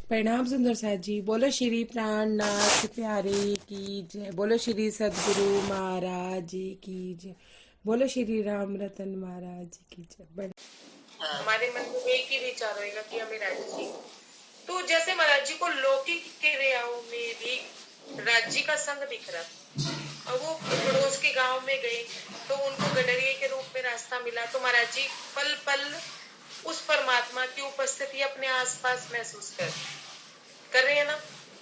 प्रणाम सुंदर साथ जी। बोलो श्री प्राणनाथ प्यारे की जय। बोलो श्री सदगुरु महाराज जी की जय। बोलो श्री राम रतन महाराज जी की जय। हमारे मन में एक ही विचार होगा कि हमें राज्य चाहिए। तो जैसे महाराज जी को लौकिक क्रियाओं में भी राज्य का संग दिख रहा था और वो पड़ोस के गांव में गए तो उनको गडरिये के रूप में रास्ता मिला। तो महाराज जी पल पल उस परमात्मा की उपस्थिति अपने आसपास महसूस कर रहे हैं ना।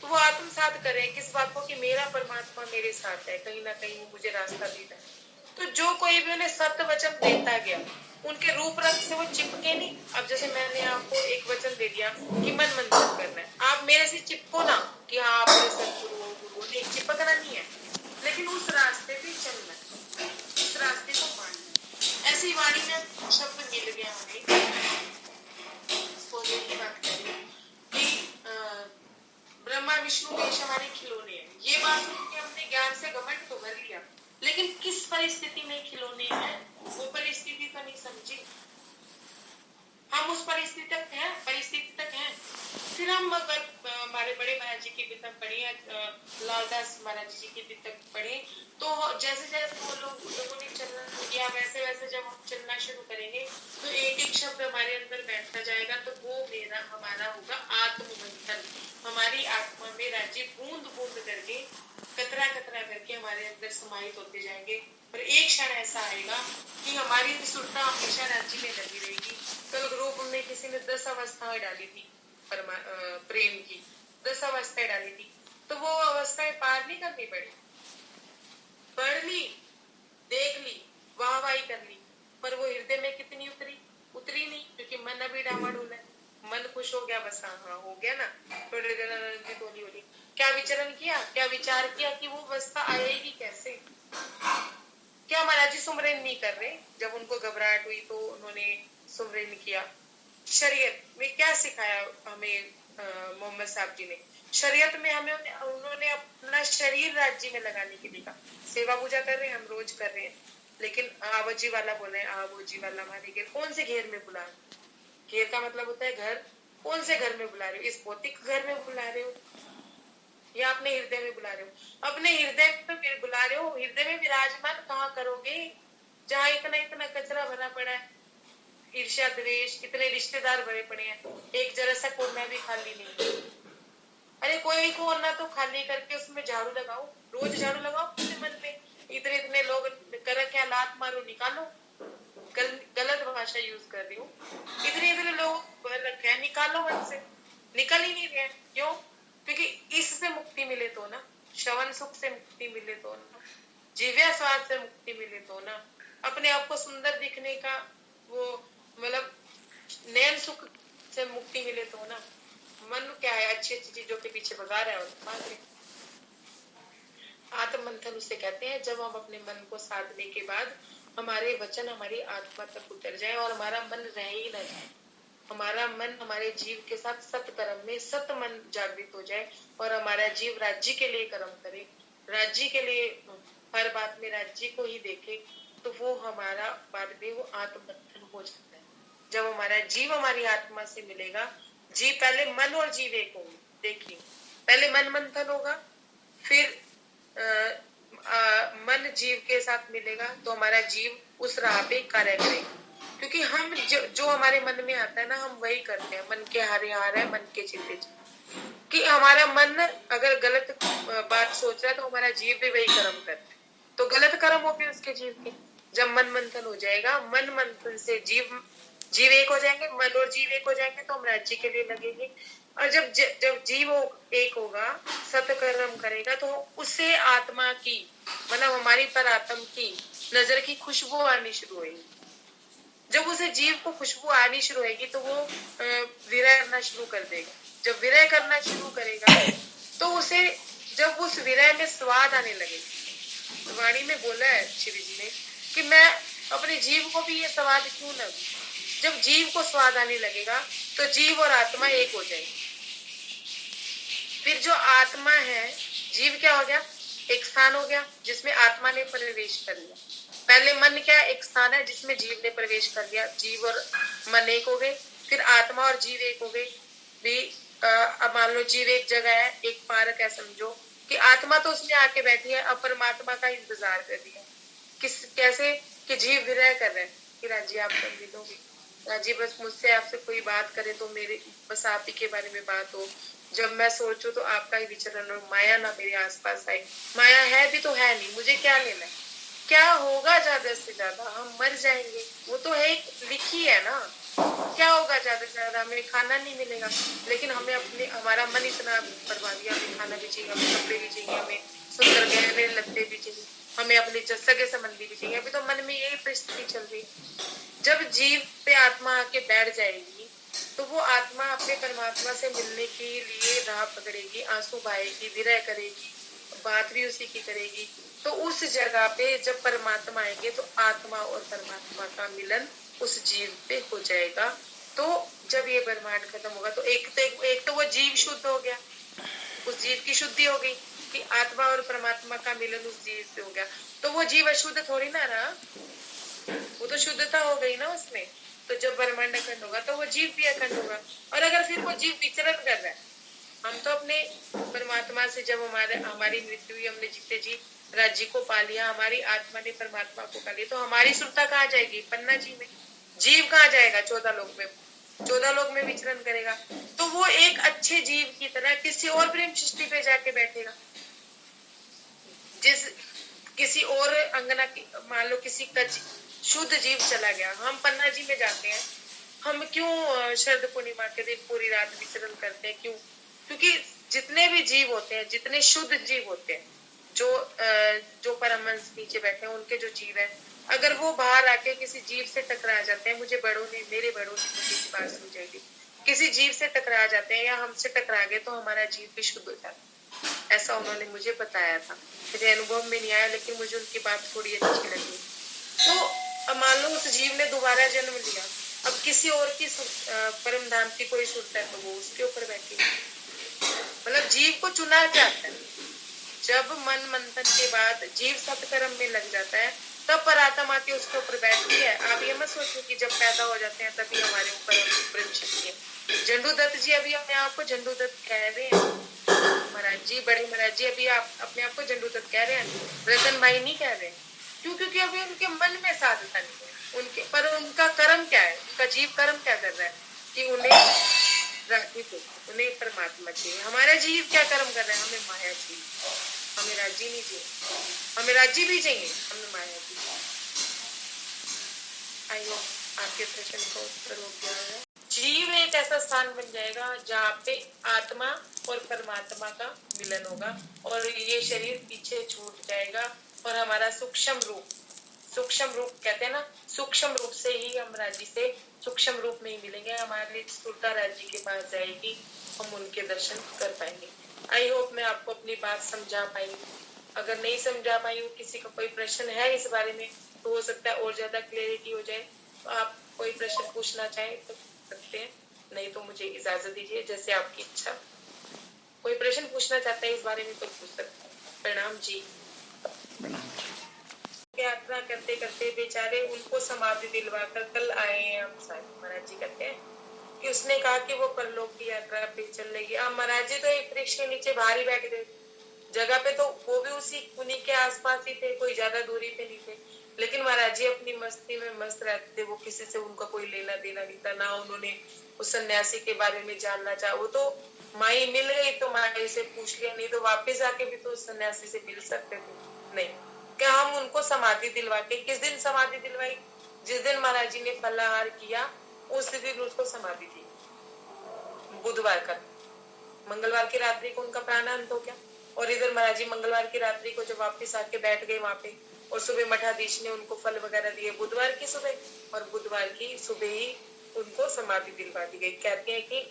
तो वो आत्मसात कर रहे हैं किस बात को कि मेरा परमात्मा मेरे साथ है, कहीं ना कहीं वो मुझे रास्ता दे रहा है। तो जो कोई भी उन्हें सत्य वचन देता गया उनके रूप रंग से वो चिपके नहीं। अब जैसे मैंने आपको एक वचन दे दिया कि मन मंथन करना है, आप मेरे से चिपको ना कि हाँ आप मेरे सदगुरु हो, गुरु हो, नहीं चिपकना नहीं है, लेकिन उस रास्ते पे चलना है, उस रास्ते को मानना है। ऐसी वाणी में शब्द मिल गया हमें की बात करें कि ब्रह्मा विष्णु महेश हमारे खिलौने हैं। ये बात सुन के हमने ज्ञान से घमंड तो भर लिया, लेकिन किस परिस्थिति में खिलौने हैं वो परिस्थिति तो नहीं समझी। हम उस परिस्थिति तक हैं। फिर हम अगर हमारे बड़े महाराज जी की भी तक पढ़े, लालदास महाराज जी की भी तक पढ़े, तो जैसे जैसे वो लोगों ने चलना किया वैसे वैसे जब हम चलना शुरू करेंगे तो एक एक शब्द हमारे अंदर बैठता जाएगा। तो वो मेरा हमारा होगा आत्ममंथन। हमारी आत्मा में राज्य बूंद बूंद करके कतरा कतरा करके हमारे अंदर समाहित होते जाएंगे। पर एक क्षण ऐसा आएगा कि हमारी सुरता हमेशा राज्य में लगी रहेगी। कल ग्रुप में किसी ने 10 अवस्थाएं डाली थी प्रेम की, 10 अवस्थाएं डाली थी। तो वो अवस्थाएं पार नहीं करनी पड़ी, पढ़ ली, देख ली, वाहवाही कर ली, पर वो हृदय में कितनी उतरी नहीं, क्योंकि मन अभी डामाडोल है। मन खुश हो गया, बस हाँ हो गया ना, थोड़ी देर आनंदित होली। क्या विचरण किया, क्या विचार किया कि वो अवस्था आएगी कैसे। क्या महाराज जी सुमरन नहीं कर रहे? जब उनको घबराहट हुई तो उन्होंने सुमरन किया। शरीयत में क्या सिखाया हमें मोहम्मद साहब जी ने? शरीयत में हमें उन्होंने अपना शरीर राज्य में लगाने के लिए कहा। सेवा पूजा कर रहे हैं, हम रोज कर रहे हैं, लेकिन आवजी वाला बोले, आवजी वाला हमारे घेर, कौन से घेर में बुला रहे? घेर का मतलब होता है घर। कौन से घर में बुला रहे हो? इस भौतिक घर में बुला रहे हो या अपने हृदय में बुला रहे हो? अपने हृदय में बुला रहे हो। हृदय में विराजमान कहाँ करोगे जहाँ इतना इतना कचरा भरा पड़ा है, ईर्ष्या द्वेष, इतने रिश्तेदार भरे पड़े हैं, एक जरा सा कोना भी खाली नहीं। अरे कोई कोना तो खाली करके उसमें झाड़ू लगाओ, रोज झाड़ू लगाओ अपने मन में। इतने इतने लोग कर क्या लात मारो, निकालो। गलत भाषा यूज कर रही हूँ। इतने इतने लोग भर रखे हैं, निकालो मन से। निकल ही नहीं रहे। क्यों? क्योंकि इससे मुक्ति मिले तो ना, श्रवण सुख से मुक्ति मिले तो ना, जीव्या स्वाद से मुक्ति मिले तो ना, अपने आप को सुंदर दिखने का वो मतलब नयन सुख से मुक्ति मिले तो ना। मन क्या है, अच्छी अच्छी चीजों के पीछे भगा रहा है। आत्म मंथन उसे कहते हैं जब हम अपने मन को साधने के बाद हमारे वचन हमारी आत्मा तक उतर जाए और हमारा मन रह ही न जाए। हमारा मन हमारे जीव के साथ सत कर्म में सत मन जागृत हो जाए और हमारा जीव राज्य के लिए कर्म करे, राज्य के लिए हर बात में राज्य को ही देखे, तो वो हमारा बाद में वो आत्ममंथन हो जाता है। जब हमारा जीव हमारी आत्मा से मिलेगा, जीव पहले मन और जीव एक होंगे। देखिए पहले मन मंथन होगा, फिर मन जीव के साथ मिलेगा तो हमारा जीव उस राह पे कार्य करेगा। क्योंकि हम जो हमारे मन में आता है ना, हम वही करते हैं। मन के हारे हार है, मन के चित्ते कि हमारा मन अगर गलत बात सोच रहा है तो हमारा जीव भी वही कर्म करता है, तो गलत कर्म हो गए उसके जीव के। जब मन मंथन हो जाएगा, मन मंथन से जीव एक हो जाएंगे, मन और जीव एक हो जाएंगे, तो हम राज्य के लिए लगेंगे। और जब जीव एक होगा, सत्कर्म करेगा, तो उससे आत्मा की मतलब हमारी पर आत्म की नजर की खुशबू आनी शुरू होगी। जब उसे जीव को खुशबू आनी शुरू होगी तो वो विरह करना शुरू कर देगा। जब विरह करना शुरू करेगा तो उसे जब उस विरह में स्वाद आने लगेगा, तो वाणी में बोला है शिव जी ने कि मैं अपने जीव को भी ये स्वाद क्यों न दूं। जब जीव को स्वाद आने लगेगा तो जीव और आत्मा एक हो जाएगी। फिर जो आत्मा है, जीव क्या हो गया? एक स्थान हो गया जिसमें आत्मा ने प्रवेश कर लिया। पहले मन क्या एक स्थान है जिसमें जीव ने प्रवेश कर लिया, जीव और मन एक हो गए। फिर आत्मा और जीव एक हो गए, भी अब मान लो जीव एक जगह है, एक पार्क है समझो, कि आत्मा तो उसमें आके बैठी है, अब परमात्मा का इंतजार कर रही है। कैसे कि जीव विरह कर रहे हैं कि राजी आप कर मिलोगे, राजी बस मुझसे आपसे कोई बात करे तो मेरे बस आप ही के बारे में बात हो, जब मैं सोचूं तो आपका ही विचरण हो, माया ना मेरे आसपास आए। माया है भी तो है नहीं, मुझे क्या लेना है, क्या होगा ज्यादा से ज्यादा, हम मर जाएंगे, वो तो है, लिखी है ना। क्या होगा ज्यादा से ज्यादा, हमें खाना नहीं मिलेगा, लेकिन हमें अपने हमारा मन इतना बर्बाद दिया, हमें खाना भी चाहिए, हमें कपड़े भी चाहिए, हमें सुंदर गहने लत्ते भी चाहिए, हमें अपने सगे संबंधी भी चाहिए। अभी तो मन में यही परिस्थिति चल रही है। जब जीव पे आत्मा आके बैठ जाएगी तो वो आत्मा अपने परमात्मा से मिलने के लिए राह पकड़ेगी, आंसू बहाएगी, विरह करेगी, बात भी उसी की करेगी। तो उस जगह पे जब परमात्मा आएंगे तो आत्मा और परमात्मा का मिलन उस जीव पे हो जाएगा। तो जब ये ब्रह्मांड खत्म होगा तो एक तो वो जीव शुद्ध हो गया, उस जीव की शुद्धि हो गई कि आत्मा और परमात्मा का मिलन उस जीव से हो गया। तो वो जीव अशुद्ध थोड़ी ना रहा, वो तो शुद्धता हो गई ना उसमें। तो जब ब्रह्मांड अखंड होगा तो वो जीव भी अखंड होगा। और अगर फिर वो जीव विचरण कर रहा है, हम तो अपने परमात्मा से जब हमारी मृत्यु हुई, हमने जीते जी राज्य को पा लिया, हमारी आत्मा ने परमात्मा को पा लिया, तो हमारी सुरता कहाँ जाएगी, पन्ना जी में। जीव कहाँ जाएगा, 14 लोक में, 14 लोक में विचरण करेगा। तो वो एक अच्छे जीव की तरह किसी और प्रेम सृष्टि पे जाके बैठेगा। जिस किसी और अंगना की, मान लो किसी का शुद्ध जीव चला गया, हम पन्ना जी में जाते हैं, हम क्यों शरद पूर्णिमा के दिन पूरी रात विचरण करते हैं, क्यों? क्योंकि जितने भी जीव होते हैं, जितने शुद्ध जीव होते हैं, जो परमहंस नीचे बैठे हैं, उनके जो जीव है, अगर वो बाहर आके किसी जीव से टकरा जाते हैं, मेरे बड़ों ने मुझे की बात समझाई, किसी जीव से टकरा जाते हैं या हमसे टकरा गए तो हमारा जीव भी शुद्ध हो जाता है। ऐसा उन्होंने मुझे बताया था, मेरे अनुभव में नहीं आया, लेकिन मुझे उनकी बात थोड़ी अच्छी लगी। तो मान लो उस जीव ने दोबारा जन्म लिया, अब किसी और की परम धाम की कोई सुनता है तो वो उसके ऊपर बैठेगी। मतलब जीव को चुना जाता है। जब मन मंथन के बाद जीव सत्कर्म में लग जाता है, तब परात्मा आके उसके ऊपर बैठती है। आप ये मत सोचिए कि जब पैदा हो जाते हैं तभी हमारे ऊपर ब्रह्म शक्ति है। झंडू दत्त जी अभी अपने आप को झंडू दत्त कह रहे हैं, महाराज जी, बड़े महाराज जी अभी आप अपने आप को झंडू दत्त कह रहे हैं, रतन भाई नहीं कह रहे। क्यों? क्योंकि अभी उनके मन में साधता नहीं है उनके, पर उनका कर्म क्या है, उनका जीव कर्म क्या कर रहा है कि उन्हें राखी को, उन्हें परमात्मा चाहिए। हमारा जीव क्या कर्म कर रहा है, हमें माया चाहिए, हमें राज्य नहीं चाहिए, हमें राज्य भी चाहिए, हमें माया चाहिए। आई होप आपके प्रश्न का उत्तर हो गया है। जीव एक ऐसा स्थान बन जाएगा जहाँ पे आत्मा और परमात्मा का मिलन होगा और ये शरीर पीछे छूट जाएगा और हमारा सूक्ष्म रूप कहते हैं ना, सूक्ष्म रूप से ही हम राज्य से सूक्ष्म रूप में ही मिलेंगे, हमारी स्थूलता राज्य के पास जाएगी, हम उनके दर्शन कर पाएंगे। आई होप मैं आपको अपनी बात समझा पाई। अगर नहीं समझा पाई हूँ, किसी का कोई प्रश्न है इस बारे में, तो हो सकता है और ज्यादा क्लियरिटी हो जाए। तो आप कोई प्रश्न पूछना चाहें तो सकते हैं, नहीं तो मुझे इजाजत दीजिए, जैसे आपकी इच्छा। कोई प्रश्न पूछना चाहता है इस बारे में तो पूछ सकता है। प्रणाम जी। यात्रा करते करते बेचारे उनको समाधि दिलवाकर कल आए हैं हम साहब, महाराज जी कहते हैं कि उसने कहा कि वो परलोक की यात्रा पे चल रही है। महाराज जी तो एक वृक्ष के नीचे बाहर ही बैठ गए जगह पे, तो वो भी उन्हीं के आसपास ही थे, कोई ज्यादा दूरी पे नहीं थे। लेकिन महाराज जी अपनी मस्ती में मस्त रहते थे, वो किसी से उनका कोई लेना देना नहीं था, ना उन्होंने उस सन्यासी के बारे में जानना चाहा। वो तो माई मिल गई तो माई से पूछ लिया, नहीं तो वापिस आके भी तो उस सन्यासी से मिल सकते थे। नहीं, क्या हम उनको समाधि दिलवा के, किस दिन समाधि दिलवाई, जिस दिन महाराज जी ने फलाहार किया उस दिन उसको समाधि दी, बुधवार का, मंगलवार की रात्रि को उनका प्राणांत हो गया। और इधर महाराज जी मंगलवार की रात्रि को जब वापिस आके बैठ गए वहां पे, और सुबह मठाधीश ने उनको फल वगैरह दिए बुधवार की सुबह, और बुधवार की सुबह ही उनको समाधि दिलवा दी गई। कहते हैं कि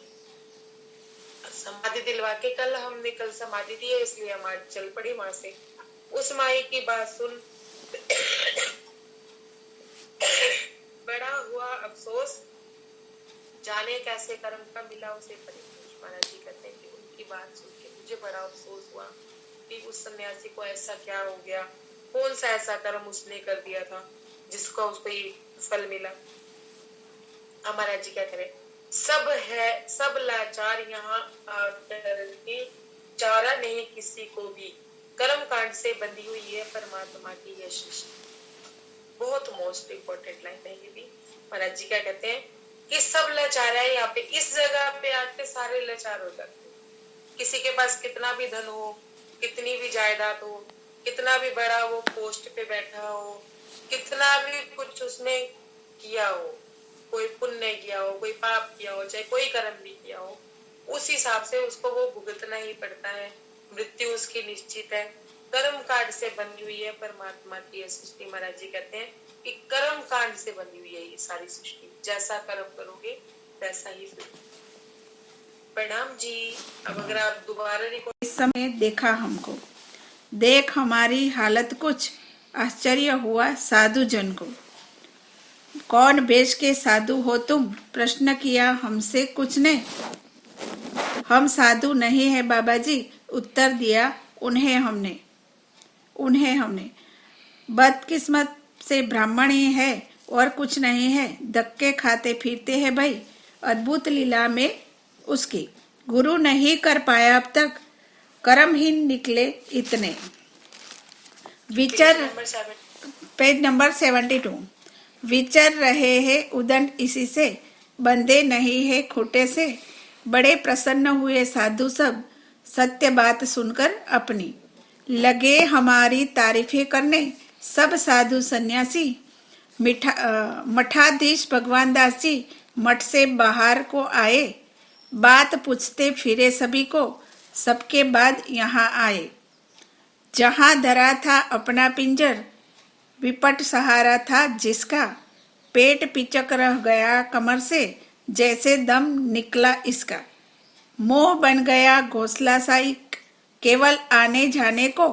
समाधि दिलवा के हमने कल समाधि दी है, इसलिए हम आज चल पड़े वहां से। उस माई की बात सुन बड़ा हुआ अफसोस, जाने कैसे कर्म का मिला उसे परितोष। महाराज जी कहते हैं कि उनकी बात सुन के मुझे बड़ा अफसोस हुआ कि उस सन्यासी को ऐसा क्या हो गया, कौन सा ऐसा कर्म उसने कर दिया था जिसका उसको ये फल मिला। महाराज जी क्या करें, सब है सब लाचार यहाँ आकर के, चारा नहीं किसी को भी, कर्म कांड से बंधी हुई है परमात्मा की यह सृष्टि। बहुत मोस्ट इम्पोर्टेंट लाइन है ये भी। महाराज जी क्या कहते हैं कि सब लाचार है यहाँ पे, इस जगह पे आके सारे लाचार हो जाते हैं। किसी के पास कितना भी धन हो, कितनी भी जायदाद हो, कितना भी बड़ा वो पोस्ट पे बैठा हो, कितना भी कुछ उसने किया हो, कोई पुण्य किया हो, कोई पाप किया हो, चाहे कोई कर्म भी किया हो, उस हिसाब से उसको वो भुगतना ही पड़ता है। मृत्यु उसकी निश्चित है। कर्म कांड से बनी हुई है परमात्मा की यह सृष्टि। महाराज जी कहते हैं कि कर्म कांड से बनी हुई है ये सारी सृष्टि, जैसा कर्म करोगे वैसा ही फिर। प्रणाम जी। अब अगर आप दोबारा इस समय देखा हमको, देख हमारी हालत कुछ, आश्चर्य हुआ साधु जन को। कौन भेष के साधु हो तुम, प्रश्न किया हमसे कुछ ने। हम साधु नहीं है बाबा जी, उत्तर दिया उन्हें हमने। बदकिस्मत से ब्राह्मण ही है और कुछ नहीं है, धक्के खाते फिरते हैं भाई अद्भुत लीला में उसकी। गुरु नहीं कर पाया अब तक, कर्महीन निकले इतने। विचर नंबर 7 पेज नंबर 72। विचर रहे हैं उदंड इसी से, बंधे नहीं है खोटे से। बड़े प्रसन्न हुए साधु सब, सत्य बात सुनकर अपनी। लगे हमारी तारीफें करने सब साधु सन्यासी। मठाधीश भगवान दास जी मठ से बाहर को आए। बात पूछते फिरे सभी को, सबके बाद यहाँ आए। जहां धरा था अपना पिंजर, विपट सहारा था जिसका। पेट पिचक रह गया कमर से, जैसे दम निकला इसका। मोह बन गया घोंसला साई, केवल आने जाने को।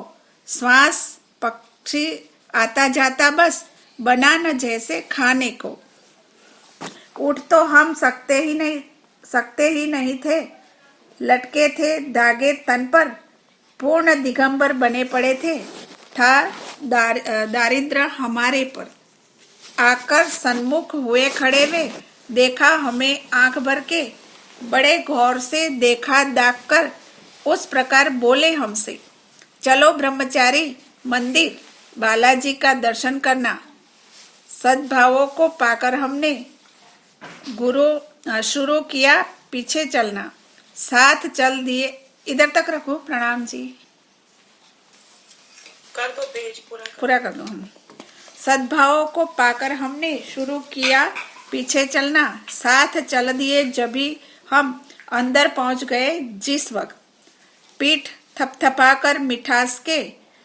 श्वास पक्षी आता जाता बस, बना न जैसे खाने को। उठ तो हम सकते ही नहीं थे, लटके थे धागे तन पर। पूर्ण दिगंबर बने पड़े थे, था दारिद्र हमारे पर। आकर सन्मुख हुए खड़े वे, देखा हमें आंख भर के। बड़े गौर से देखा दाग कर, उस प्रकार बोले हमसे, चलो ब्रह्मचारी मंदिर बालाजी का दर्शन करना। सद्भावों को पाकर हमने गुरु शुरू किया पीछे चलना। साथ चल दिए, इधर तक रखो। प्रणाम जी। कर दो, पेज पूरा कर दो हम। सद्भावों को पाकर हमने शुरू किया पीछे चलना। साथ चल दिए जब भी हम अंदर पहुंच गए जिस वक्त। पीठ थपथपाकर मिठास के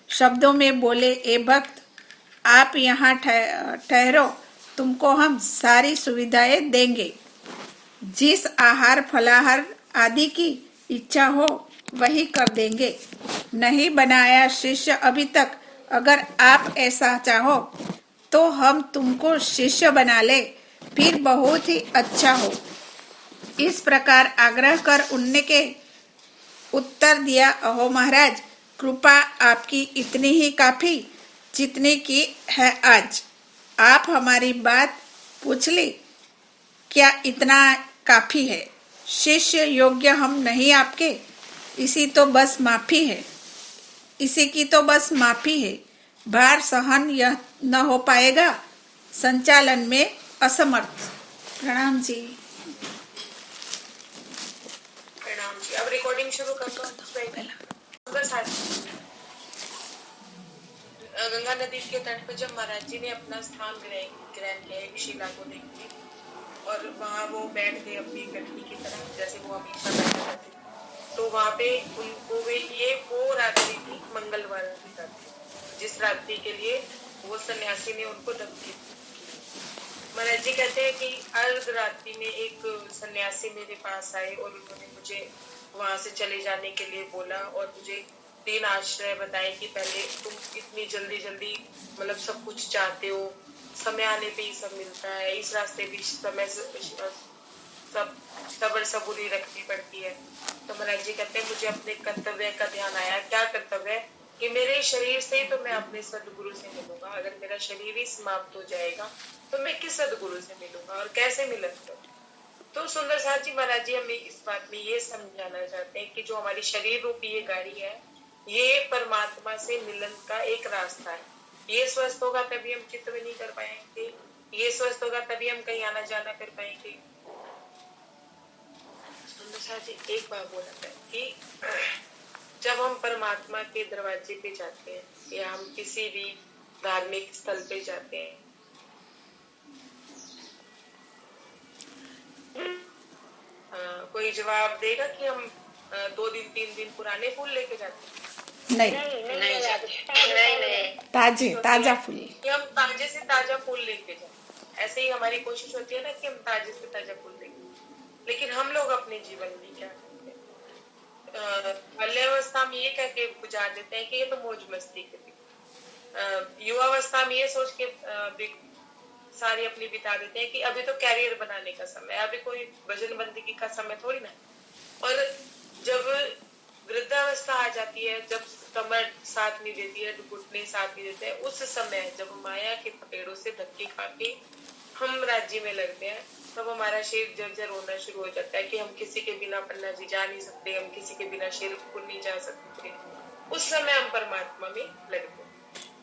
शब्दों में बोले, ए भक्त आप यहाँ ठहरो, तुमको हम सारी सुविधाएं देंगे। जिस आहार फलाहार आदि की इच्छा हो वही कर देंगे। नहीं बनाया शिष्य अभी तक, अगर आप ऐसा चाहो तो हम तुमको शिष्य बना ले, फिर बहुत ही अच्छा हो। इस प्रकार आग्रह कर उनने के उत्तर दिया, अहो महाराज, कृपा आपकी इतनी ही काफी जितनी की है आज। आप हमारी बात पूछ ली, क्या इतना काफी है? शिष्य योग्य हम नहीं आपके, इसी की तो बस माफी है। भार सहन यह न हो पाएगा, संचालन में असमर्थ। प्रणाम जी। प्रणाम जी। अब रिकॉर्डिंग शुरू कर दो। गंगा नदी के तट पर जब महाराज जी ने अपना स्थान ग्रहण किया एक शिला को देख के, और वहां वो बैठ गए अपनी गठरी की तरह, जैसे वो हमेशा बैठे रहते। तो वहां पे उनको वो रात्रि थी, मंगलवार की रात्रि, जिस रात्रि के लिए वो सन्यासी ने उनको धमकी दी। महाराज जी कहते हैं कि अर्ध रात्रि में एक सन्यासी मेरे पास आए और उन्होंने मुझे वहां से चले जाने के लिए बोला, और मुझे 3 आश्रय बताए कि पहले तुम इतनी जल्दी मतलब सब कुछ चाहते हो, समय आने पे ही सब मिलता है, इस रास्ते भी समय सब सब्र सबूरी रखनी पड़ती है। तो महाराज जी कहते हैं मुझे अपने कर्तव्य का ध्यान आया। क्या कर्तव्य है? कि मेरे शरीर से तो मैं अपने सदगुरु से मिलूंगा, अगर मेरा शरीर ही समाप्त हो जाएगा तो मैं किस सदगुरु से मिलूंगा और कैसे मिलूंगा? तो सुंदर साथ जी महाराज जी हमें इस बात में ये समझाना चाहते हैं कि जो हमारी शरीर रूपी ये गाड़ी है, ये परमात्मा से मिलन का एक रास्ता है। ये स्वस्थ होगा तभी हम चित्तवनी कर पाएंगे, ये स्वस्थ होगा तभी हम कहीं आना जाना कर पाएंगे। सुंदर साथ जी एक बार बोला था कि जब हम परमात्मा के दरवाजे पे जाते हैं या हम किसी भी धार्मिक स्थल पे जाते हैं, कोई जवाब देगा कि हम 2 दिन 3 दिन पुराने फूल लेके जाते हैं? नहीं, नहीं जाते। नहीं ताजे ताजा फूल। कि हम ताजे से ताजा फूल लेके जाए। ऐसे ही हमारी कोशिश होती है ना कि हम ताजे से ताजा फूल लेके, लेकिन हम लोग अपने जीवन में क्या करते हैं, बाल्यावस्था में ये कह के गुजार देते हैं कि ये तो मौज मस्ती के दिन, युवावस्था में ये सोच के सारी अपनी बिता देते हैं कि अभी तो कैरियर बनाने का समय है, अभी कोई वजन बंदगी का समय थोड़ी ना। और जब वृद्धावस्था आ जाती है, जब कमर साथ नहीं देती है, घुटने साथ नहीं देते हैं, उस समय जब माया के थपेड़ों से धक्के खा के हम राज्य में लगते हैं, तब हमारा शरीर जर्जर होना शुरू हो जाता है कि हम किसी के बिना पन्ना जी जा नहीं सकते, हम किसी के बिना शेरपुर नहीं जा सकते। उस समय हम परमात्मा में लगते हैं।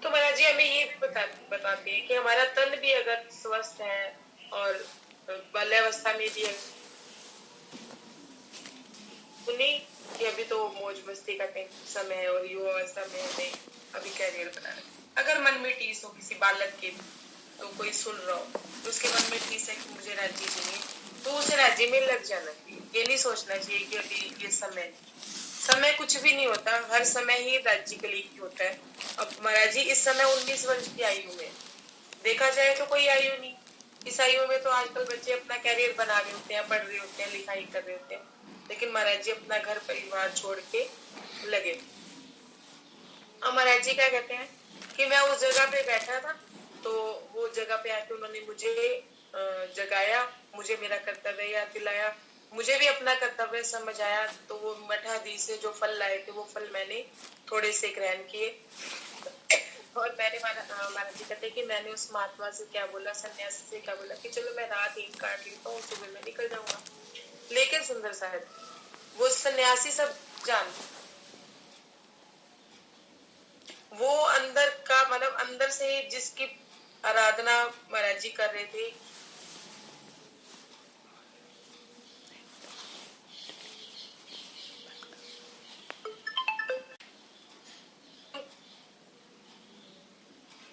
तो महाराज जी हमें ये बताते हैं कि हमारा तन भी अगर स्वस्थ है और बाल्यावस्था में भी उन्हीं कि अभी तो मौज मस्ती का समय है और युवावस्था में हमें अभी कैरियर बनाना है। अगर मन में टीस हो किसी बालक के, तो कोई सुन रहा हो तो उसके मन में टीस है कि मुझे राज्य चाहिए, तो उसे राज्य में लग जाना चाहिए। ये नहीं सोचना चाहिए कि अभी ये समय कुछ भी नहीं होता, हर समय ही राज्य के लिए ही होता है। अब महाराज जी इस समय 19 वर्ष की आयु में देखा जाए तो कोई आयु नहीं। इस आयु में तो आजकल बच्चे अपना कैरियर बना रहे होते हैं, पढ़ रहे होते हैं, लिखाई कर रहे होते हैं, लेकिन महाराज जी अपना घर परिवार छोड़ के लगे। अब महाराज जी क्या कहते हैं कि मैं उस जगह पे बैठा था, तो वो जगह पे आके उन्होंने मुझे जगाया, मुझे मेरा कर्तव्य याद दिलाया, मुझे भी अपना कर्तव्य समझ आया। तो वो मठाधीश से जो फल लाए थे वो फल मैंने थोड़े से ग्रहण किए, और मैंने महाराज जी कहते कि मैंने उस महात्मा से क्या बोला, सन्यासी से क्या बोला कि चलो मैं रात एक काट लेता हूँ, सुबह में निकल जाऊंगा। लेकिन सुंदर साहब वो सन्यासी सब जानते, वो अंदर का मतलब अंदर से जिसकी आराधना महाराज जी कर रहे थे,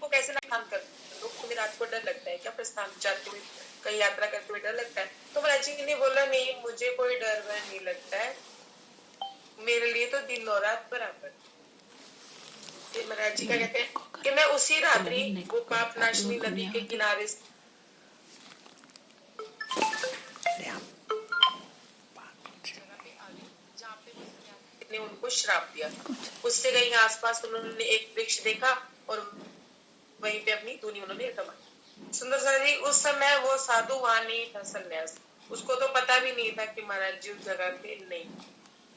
वो कैसे ना काम कर लोग, तुम्हें रात को डर लगता है क्या, प्रस्थान जाते हुए कहीं यात्रा करते हुए डर लगता है? तो महाराज जी ने बोला नहीं, मुझे कोई डर वर नहीं लगता है, मेरे लिए तो दिन और रात बराबर। फिर महाराज जी क्या कहते हैं कि मैं उसी रात्रि वो पाप नाशनी नदी के किनारे ने उनको श्राप दिया था। उससे कहीं आसपास उन्होंने एक वृक्ष देखा और वहीं पे अपनी धुनी उन्होंने कमाई। सुंदर सा जी उस समय वो साधु वहां नहीं था, सन्यास, उसको तो पता भी नहीं था कि महाराज जी उस जगह पे नहीं।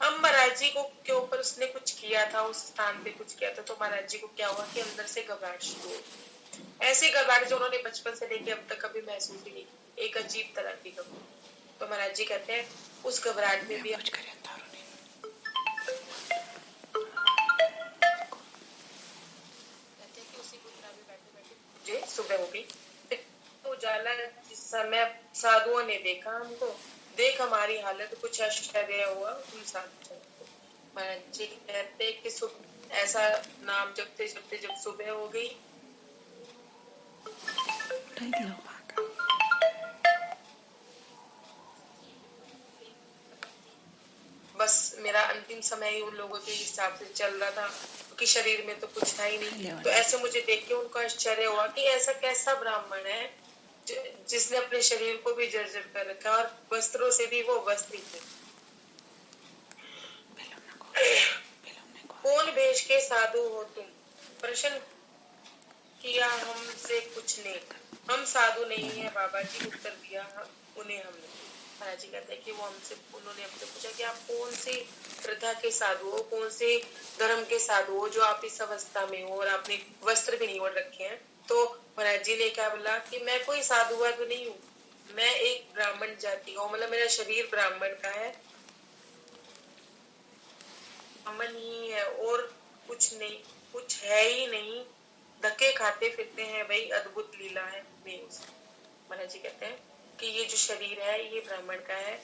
अब महाराज जी को के ऊपर उसने कुछ किया था, उस स्थान पे कुछ किया था, तो महाराज जी को क्या हुआ कि अंदर से घबराहट शुरू हो। ऐसी घबराहट जो उन्होंने बचपन से लेके अब तक कभी महसूस ही नहीं, एक अजीब तरह की घबराहट। तो महाराज जी कहते हैं उस घबराहट में भी सुबह हो गई, उजाला जिस समय साधुओं ने देखा हमको, देख हमारी हालत कुछ आश्चर्य हुआ उन साधुओं को। महाराज जी कहते कि ऐसा नाम जपते जपते जब सुबह हो गई, बस मेरा अंतिम समय ही उन लोगों के हिसाब से चल रहा था, क्योंकि शरीर में तो कुछ था ही नहीं। तो ऐसे मुझे देख के उनको आश्चर्य हुआ कि ऐसा कैसा ब्राह्मण है जिसने अपने शरीर को भी जर्जर कर रखा और वस्त्रों से भी वो वस्त्री थे। कौन भेष के साधु हो तुम, प्रश्न किया हमसे कुछ नहीं, हम साधु नहीं है बाबा जी, उत्तर दिया उन्हें हमने। महाराज जी कहते हैं कि उन्होंने हमसे पूछा कि आप कौन से प्रथा के साधु हो, कौन से धर्म के साधु हो जो आप इस अवस्था में हो और आपने वस्त्र भी नहीं ओढ़ रखे हैं। तो महाराज जी ने क्या बोला कि मैं कोई साधु वाधु नहीं हूँ, मैं एक ब्राह्मण जाति का हूँ, मतलब मेरा शरीर ब्राह्मण का है, ब्राह्मण ही है और कुछ नहीं, कुछ है ही नहीं, धक्के खाते फिरते हैं, वही अद्भुत लीला है में उस। महाराज जी कहते हैं कि ये जो शरीर है ये ब्राह्मण का है,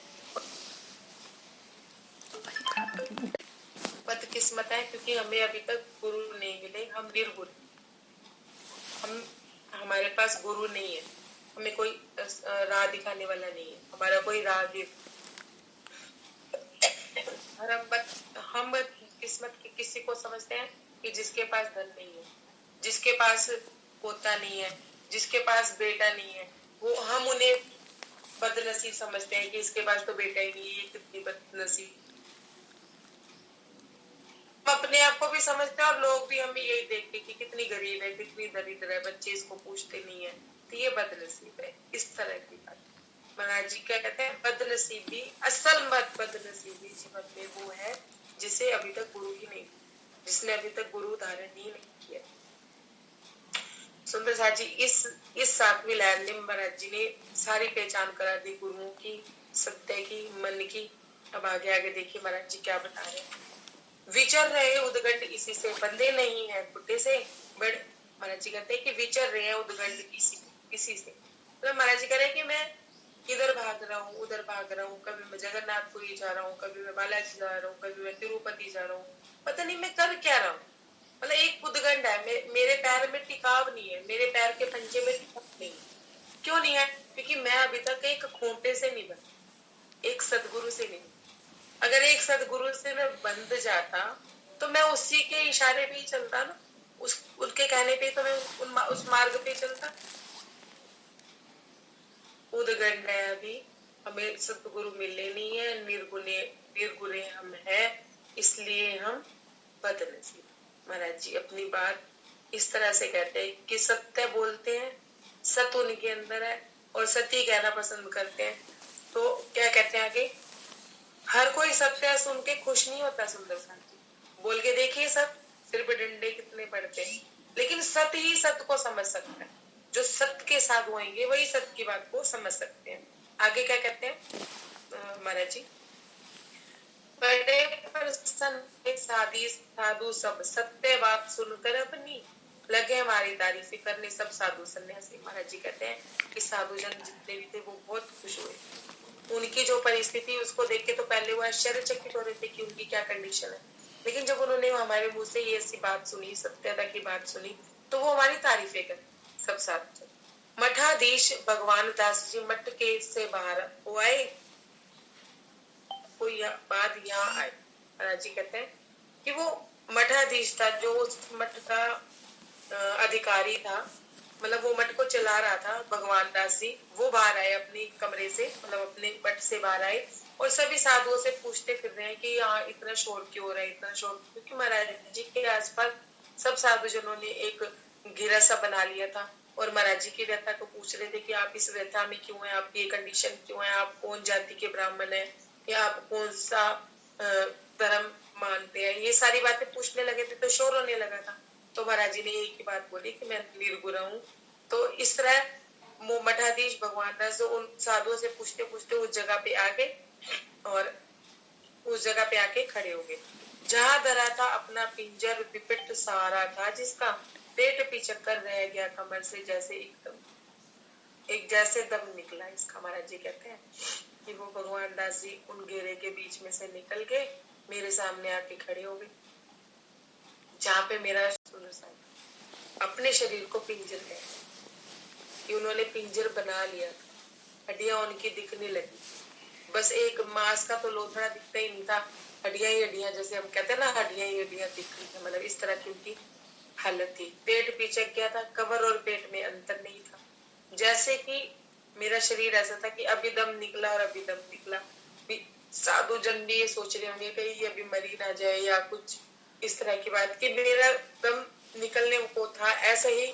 बदकिस्मत है क्योंकि हमें अभी तक गुरु नहीं मिले, हम निर्गुरु, हम हमारे पास गुरु नहीं है, हमें कोई राह दिखाने वाला नहीं है, हमारा कोई राहगीर। और हम किस्मत की किसी को समझते हैं कि जिसके पास धन नहीं है, जिसके पास पोता नहीं है, जिसके पास बेटा नहीं है, वो हम उन्हें बदनसीब समझते हैं कि इसके पास तो बेटा ही नहीं है, ये कितनी बदनसीब। हम अपने आप को भी समझते हैं और लोग भी हमें यही देखते कि कितनी गरीब है, कितनी दरिद्र है, बच्चे इसको पूछते नहीं है, तो ये बदनसीब है। इस तरह की बात महाराज जी क्या कहते हैं, बदनसीबी, असल मत बदनसीबी जीवन में वो है जिसे अभी तक गुरु ही नहीं, जिसने अभी तक गुरु धारण ही नहीं किया। सुंदर साथ जी इस 7वीं लहर में महाराज जी ने सारी पहचान करा दी गुरुओं की, सत्य की, मन की। अब आगे आगे देखिए महाराज जी क्या बता रहे हैं। विचर रहे उदगंड इसी से, बंधे नहीं है बुड्ढे से बड़। महाराज जी कहते हैं कि विचर रहे हैं उदगंड इसी से, मतलब महाराज जी कह रहे हैं कि मैं इधर भाग रहा हूँ, उधर भाग रहा हूँ, कभी मैं जगन्नाथपुरी जा रहा हूँ, कभी मैं बालाजी जा रहा हूँ, कभी मैं तिरुपति जा रहा हूँ, पता नहीं मैं कर क्या रहा हूँ। मतलब एक उदगंड है, मेरे पैर में टिकाव नहीं है, मेरे पैर के पंजे में टिकाव नहीं है। क्यों नहीं है? क्योंकि मैं अभी तक एक खूंटे से नहीं बना, एक सदगुरु से नहीं। अगर एक सदगुरु से मैं बंध जाता तो मैं उसी के इशारे पे ही चलता ना, उनके कहने पे तो मैं उस मार्ग पे चलता। उदगंड है अभी, हमें सतगुरु मिले नहीं है, निर्गुणे हम है, इसलिए हम बदनसीब। महाराज जी अपनी बात इस तरह से कहते हैं कि सत्य बोलते हैं, सत उनके अंदर है और सत्य कहना पसंद करते हैं। तो क्या कहते हैं आगे, हर कोई सत्य सुन के खुश नहीं होता। सुंदर साथ जी बोल के देखिए, सत सिर पे डंडे कितने पड़ते हैं, लेकिन सत्य ही सत्य को समझ सकता है। जो सत्य के साथ होंगे वही सत्य की बात को समझ सकते हैं। आगे क्या कहते हैं महाराज जी, बड़े प्रसन्न साधु सब सत्य बात सुनकर अपनी लगे हमारी तारीफी करने, सब साधु सन्यासी। महाराज जी कहते हैं कि साधु जन जितने भी थे वो बहुत खुश हुए। उनकी जो परिस्थिति उसको देख के तो पहले वो आश्चर्यचकित हो रहे थे कि उनकी क्या कंडीशन है, लेकिन जब उन्होंने हमारे मुंह से ये ऐसी बात सुनी, सत्यता की बात सुनी, तो वो हमारी तारीफें कर सब साथ। मठाधीश भगवान दास जी मठ के से बाहर वो आए, कोई बात यहाँ आए। महाराज जी कहते हैं कि वो मठाधीश था, जो उस मठ का अधिकारी था, मतलब वो मठ को चला रहा था, भगवान दास जी, वो बाहर आए अपनी कमरे से, मतलब अपने मठ से बाहर आए और सभी साधुओं से पूछते फिर रहे हैं कि यहाँ इतना शोर क्यों हो रहा है, इतना शोर, क्योंकि महाराज जी के आसपास सब साधुजनों ने एक घेरा सा बना लिया था और महाराज जी की व्यथा को पूछ रहे थे कि आप इस व्यथा में क्यों है, आपकी ये कंडीशन क्यों है, आप कौन जाति के ब्राह्मण है या आप कौन सा धर्म मानते हैं, ये सारी बातें पूछने लगे थे। तो शोर होने लगा था, तो महाराज जी ने एक ही बात बोली कि मैं निर्गुण हूँ। तो इस तरह मठाधीश भगवान दास उन साधुओं से पूछते पूछते उस जगह पे आ गए और उस जगह पे आके खड़े हो गए जहां धरा था अपना पिंजर, विपिट सहारा था जिसका, पेट पिचक कर रह गया कमर से जैसे एक जैसे दम निकला इसका। महाराज जी कहते हैं कि वो भगवान दास जी उन घेरे के बीच में से निकल के मेरे सामने आके खड़े हो गए, जहाँ पे मेरा अपने शरीर को पिंजर है कि उन्होंने पिंजर बना लिया, हड्डियां उनकी दिखने लगी, बस एक मांस का तो लोथड़ा दिखता ही नहीं था, हड्डियां ही हड्डियां, जैसे हम कहते हैं ना हड्डियां ही हड्डियां दिख रही है, मतलब इस तरह की उनकी हालत थी। पेट पिचक गया था, कबर और पेट में अंतर नहीं था, जैसे कि मेरा शरीर ऐसा था कि अभी दम निकला और अभी दम निकला। साधु जन भी ये सोच रहे होंगे कहीं ये अभी मरी ना जाए या कुछ इस तरह की बात, कि मेरा दम निकलने को था, ऐसा ही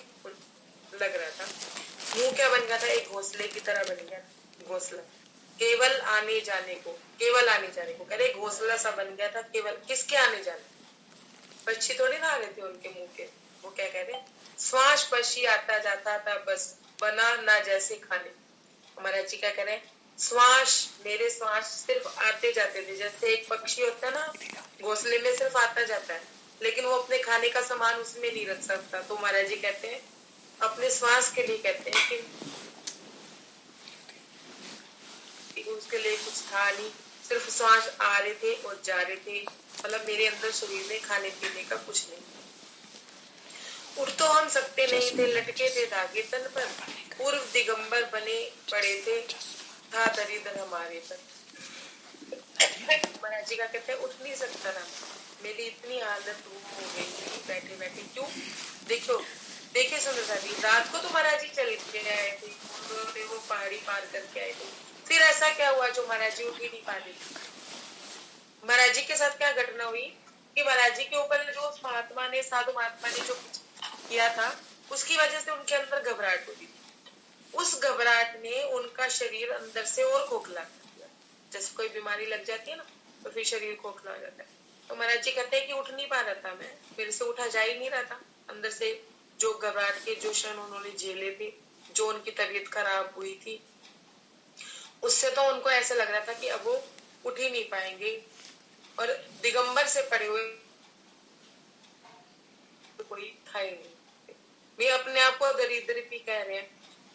लग रहा था। मुंह क्या बन गया था, एक घोंसले की तरह बन गया, घोंसला केवल आने जाने को, केवल आने जाने को कह रहे, घोंसला सा बन गया था, केवल किसके आने जाने, पक्षी थोड़ी ना आ रहे थे उनके मुंह के। वो क्या कह रहे, श्वास पक्षी आता जाता था, बस बना ना जैसे खाने, महाराज जी क्या कह रहे हैं, मेरे श्वास सिर्फ आते जाते थे, जैसे एक पक्षी होता है ना घोंसले में सिर्फ आता जाता है, लेकिन वो अपने खाने का सामान उसमें नहीं रख सकता। तो महाराज जी कहते हैं अपने श्वास के लिए कहते हैं कि उसके लिए कुछ था नहीं, सिर्फ श्वास आ रहे थे और जा रहे थे, मतलब मेरे अंदर शरीर में खाने पीने का कुछ नहीं। उठ तो हम सकते नहीं थे, लटके थे धागे तन पर, पूर्व दिगंबर बने पड़े थे, था दरिद्र हमारे पर। महाराज जी का कहते हैं उठ नहीं सकता ना, मेरी इतनी हालत हो गई थी बैठे बैठे। क्यों? देखो देखिए सुंदरता जी, रात को तो महाराज जी चल के आए थे, उन्होंने वो पहाड़ी पार करके आए थे, फिर ऐसा क्या हुआ जो महाराज जी उठ ही नहीं पा रहे? महाराज जी के साथ क्या घटना हुई कि महाराज जी के ऊपर जो उस महात्मा ने, साधु महात्मा ने जो कुछ किया था, उसकी वजह से उनके अंदर घबराहट हुई। उस घबराहट ने उनका शरीर अंदर से और खोखला कर दिया। जैसे कोई बीमारी लग जाती है ना, तो फिर शरीर खोखला हो जाता है। तो महाराज जी कहते हैं कि उठ नहीं पा रहा था मैं, मेरे से उठा जा ही नहीं रहा था। अंदर से जो घबराहट के जो क्षण उन्होंने झेले थे, जो उनकी तबीयत खराब हुई थी, उससे तो उनको ऐसा लग रहा था कि अब वो उठ ही नहीं पाएंगे। और दिगंबर से पड़े हुए कोई था ही नहीं। वे अपने आप को दरिद्र भी कह रहे हैं।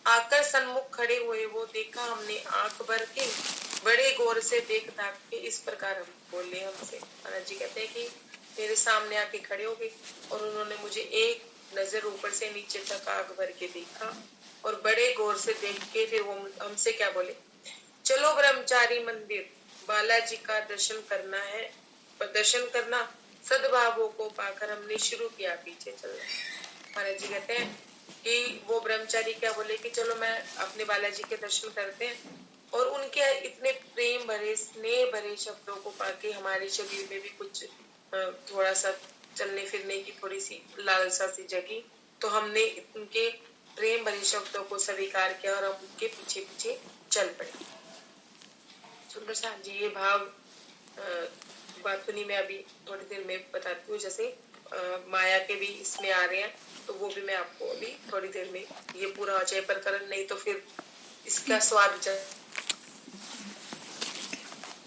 आकर सन्मुख खड़े हुए वो देखा हमने आंख भर के, बड़े गौर से देख दाख के इस प्रकार हम बोले हमसे। महाराज जी कहते हैं कि मेरे सामने आके खड़े हो गए और उन्होंने मुझे एक नजर ऊपर से नीचे तक आंख भर के देखा और बड़े गौर से देख के फिर वो हमसे क्या बोले, चलो ब्रह्मचारी मंदिर, बालाजी का दर्शन करना है। पर दर्शन करना सद्भावों को पाकर हमने शुरू किया पीछे चलना। महाराज जी कहते हैं कि वो ब्रह्मचारी क्या बोले कि चलो मैं अपने बालाजी के दर्शन करते हैं। और उनके इतने प्रेम भरे स्नेह भरे शब्दों को पाके हमारे शरीर में भी कुछ थोड़ा सा चलने फिरने की थोड़ी सी लालसा सी जगी। तो हमने उनके प्रेम भरे शब्दों को स्वीकार किया और हम उनके पीछे पीछे चल पड़े। सुंदर सा जी ये भाव बात सुनी मैं अभी थोड़ी देर में बताती हूँ। जैसे माया के भी इसमें आ रहे हैं, तो वो भी मैं आपको अभी थोड़ी देर में, ये पूरा हो जाए प्रकरण, नहीं तो फिर इसका स्वाद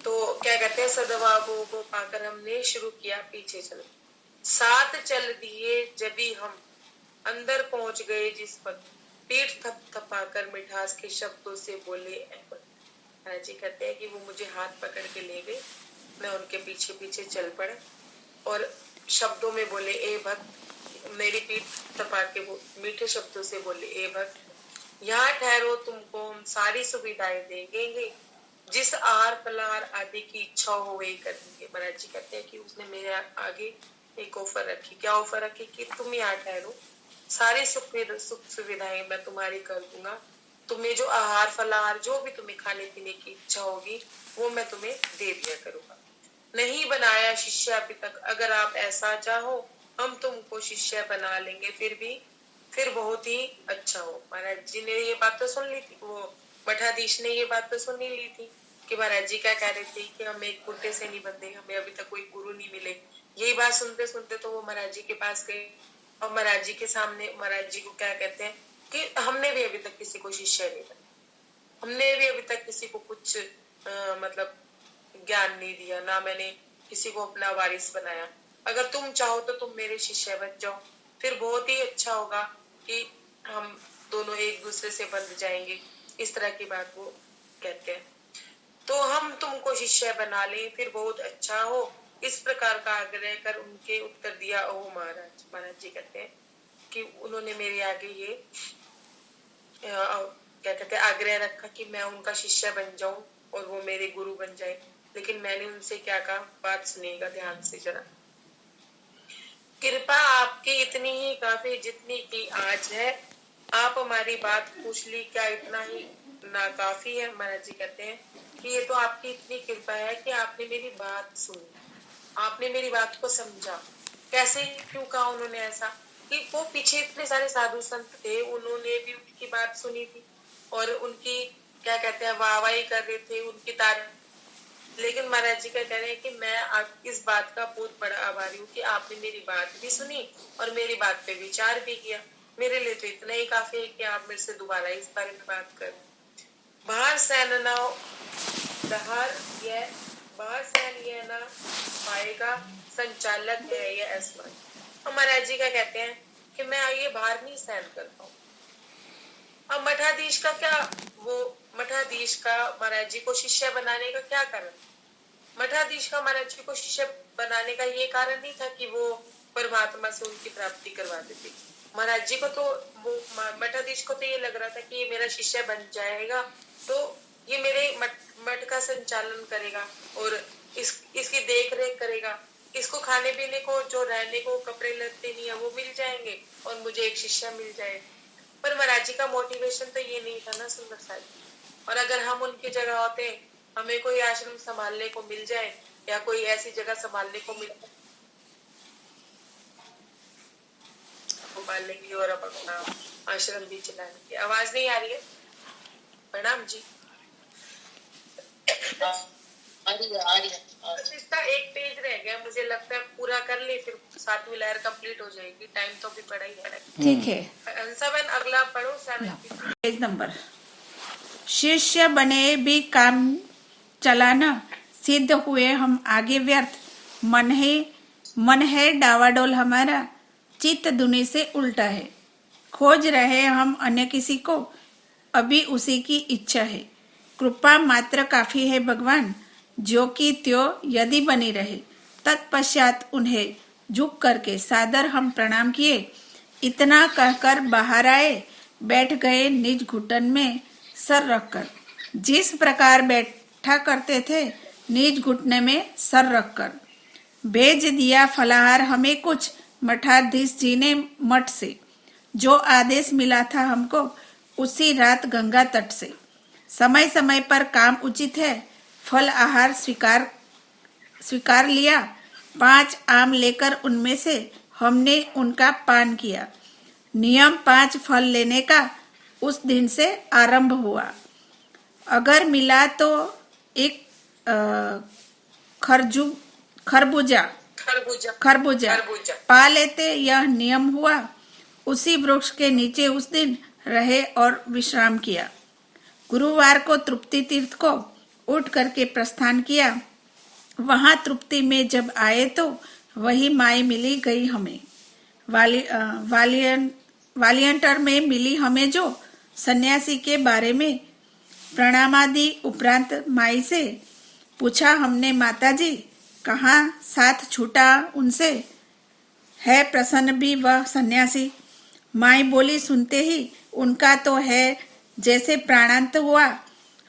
तो क्या कहते हैं, सद्भावों को पाकर हमने शुरू किया पीछे चल। साथ चल दिए जबी हम अंदर पहुंच गए जिस पर, पीठ थप थपाकर मिठास के शब्दों से बोले महाराज जी कहते हैं कि वो मुझे हाथ पकड़ के ले गए, मैं उनके पीछे पीछे चल पड़ा और शब्दों में बोले ए भक्त, मेरी पीठ थपा के वो मीठे शब्दों से बोले ए भक्त, यहाँ ठहरो, तुमको हम सारी सुविधाएं देंगे, जिस आहार पलार आदि की इच्छा हो वही कर देंगे। महाराज जी कहते हैं कि उसने मेरे आगे एक ऑफर रखी। क्या ऑफर रखी? कि तुम यहाँ ठहरो, सारी सुख सुविधाएं मैं तुम्हारी कर दूंगा, तुम्हें जो आहार फलाहार जो भी तुम्हें खाने पीने की इच्छा होगी वो मैं तुम्हें दे दिया करूंगा। नहीं बनाया शिष्य अभी तक, अगर आप ऐसा चाहो हम तुमको शिष्य बना लेंगे, फिर बहुत ही अच्छा हो। महाराज जी ने ये बात तो सुन ली थी, वो मठाधीश ने ये बात तो सुन ही ली थी कि महाराज जी क्या कह रहे थे कि हम एक कुर्ते से नहीं बंधे, हमें अभी तक कोई गुरु नहीं मिले। यही बात सुनते सुनते तो वो महाराज जी के पास गए और महाराज जी के सामने महाराज जी को क्या कहते हैं कि हमने भी अभी तक किसी को शिष्य नहीं बना, हमने भी अभी तक किसी को कुछ मतलब ज्ञान नहीं दिया, ना मैंने किसी को अपना वारिस बनाया। अगर तुम चाहो तो तुम मेरे शिष्य बन जाओ, फिर बहुत ही अच्छा होगा कि हम दोनों एक दूसरे से बंध जाएंगे। इस तरह की बात वो कहते हैं। तो हम तुमको शिष्य बना लें, फिर बहुत अच्छा हो, इस प्रकार का आग्रह कर उनके उत्तर दिया। ओ महाराज, महाराज जी कहते हैं कि उन्होंने मेरे आगे ये क्या कहते हैं आग्रह रखा कि मैं उनका शिष्य बन जाऊं और वो मेरे गुरु बन जाए। लेकिन मैंने उनसे क्या कहा, बात सुनिएगा ध्यान से जरा। कृपा आपकी इतनी ही काफी जितनी की आज है, आप हमारी बात पूछ ली, क्या इतना ही ना काफी है? महाराज जी कहते हैं कि ये तो आपकी इतनी कृपा है कि आपने मेरी बात सुनी, आपने मेरी बात को समझा। कैसे, क्यों कहा उन्होंने ऐसा? कि वो पीछे इतने सारे साधु संत थे, उन्होंने भी उनकी बात सुनी थी और उनकी क्या कहते हैं वाहवाही कर रहे थे, उनकी तारीफ। लेकिन महाराज जी क्या कह रहे हैं कि मैं आप इस बात का बहुत बड़ा आभारी हूँ कि आपने मेरी बात भी सुनी और मेरी बात पे विचार भी किया। मेरे लिए तो इतना ही काफी है कि आप मेरे से दोबारा इस बारे में बात करें। बाहर सहन ना बाहर यह बाहर सहन यह ना पाएगा, संचालक है यह ऐश्वर्य। और महाराज जी क्या कहते हैं कि मैं ये बाहर नहीं सहन कर पाऊँ। अब मठाधीश का क्या, वो मठाधीश का महाराज जी को शिष्य बनाने का क्या कारण? मठाधीश का महाराज जी को शिष्य बनाने का ये कारण नहीं था कि वो परमात्मा से उनकी प्राप्ति करवा देते। महाराज जी को तो वो मठाधीश को तो ये लग रहा था कि ये मेरा शिष्य बन जाएगा तो ये मेरे मठ का संचालन करेगा और इसकी देख रेख करेगा, इसको खाने पीने को, जो रहने को कपड़े लत्ते नहीं है वो मिल जाएंगे और मुझे एक शिष्य मिल जाए। पर महाराज जी का मोटिवेशन तो ये नहीं था ना सुंदर साहब। और अगर हम उनकी जगह होते, हमें कोई आश्रम संभालने को मिल जाए या कोई ऐसी जगह संभालने को मिल पालने की और अपना आश्रम भी चलाने की। आवाज नहीं आ रही है? प्रणाम जी। बस इसका एक पेज रह गया, मुझे लगता है पूरा कर ले फिर 7वीं लहर कंप्लीट हो जाएगी। टाइम तो भी पड़ा ही है। ठीक है, हंसाबेन अगला पढ़ो 7 पेज नंबर। शिष्य बने भी काम चला न, सिद्ध हुए हम आगे व्यर्थ। मन है डावाडोल हमारा, चित्त दुनि से उल्टा है। खोज रहे हम अन्य किसी को, अभी उसी की इच्छा है। कृपा मात्र काफी है भगवान, जो कि त्यों यदि बनी रहे। तत्पश्चात उन्हें झुक करके सादर हम प्रणाम किए। इतना कहकर बाहर आए, बैठ गए निज घुटन में सर रखकर। जिस प्रकार बैठा करते थे निज घुटने में सर रखकर। भेज दिया फलाहार हमें कुछ मठाधीश जी ने मठ से, जो आदेश मिला था हमको उसी रात गंगा तट से। समय समय पर काम उचित है, फल आहार स्वीकार लिया। 5 आम लेकर उनमें से हमने उनका पान किया। नियम 5 फल लेने का उस दिन से आरंभ हुआ। अगर मिला तो एक खरबूजा खरबूजा पा लेते, यह नियम हुआ। उसी वृक्ष के नीचे उस दिन रहे और विश्राम किया। गुरुवार को तृप्ति तीर्थ को उठ करके प्रस्थान किया। वहां तृप्ति में जब आए तो वही माई मिली गई हमें। वालियंटर में मिली हमें जो सन्यासी के बारे में। प्रणामादि उपरांत माई से पूछा हमने, माताजी कहाँ साथ छूटा उनसे, है प्रसन्न भी वह सन्यासी? माई बोली, सुनते ही उनका तो है जैसे प्राणांत हुआ।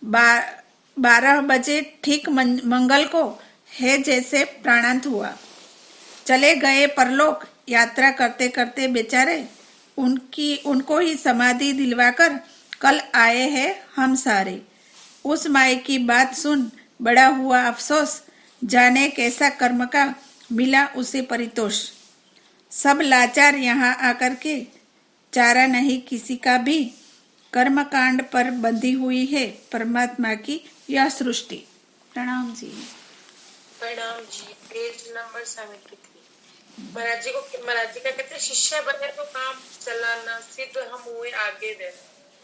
12 बजे ठीक मंगल को है जैसे प्राणांत हुआ। चले गए परलोक यात्रा करते करते बेचारे। उनको ही समाधि दिलवाकर कल आए हैं हम सारे। उस माई की बात सुन बड़ा हुआ अफसोस, जाने कैसा कर्म का मिला उसे परितोष। सब लाचार यहाँ आकर के, चारा नहीं किसी का भी। कर्म कांड पर बंधी हुई है परमात्मा की यह सृष्टि। प्रणाम जी। प्रणाम जी। Page number 73। महाराज जी का कहते हैं शिष्य बने तो काम चलाना, सिद्ध हम हुए आगे दे।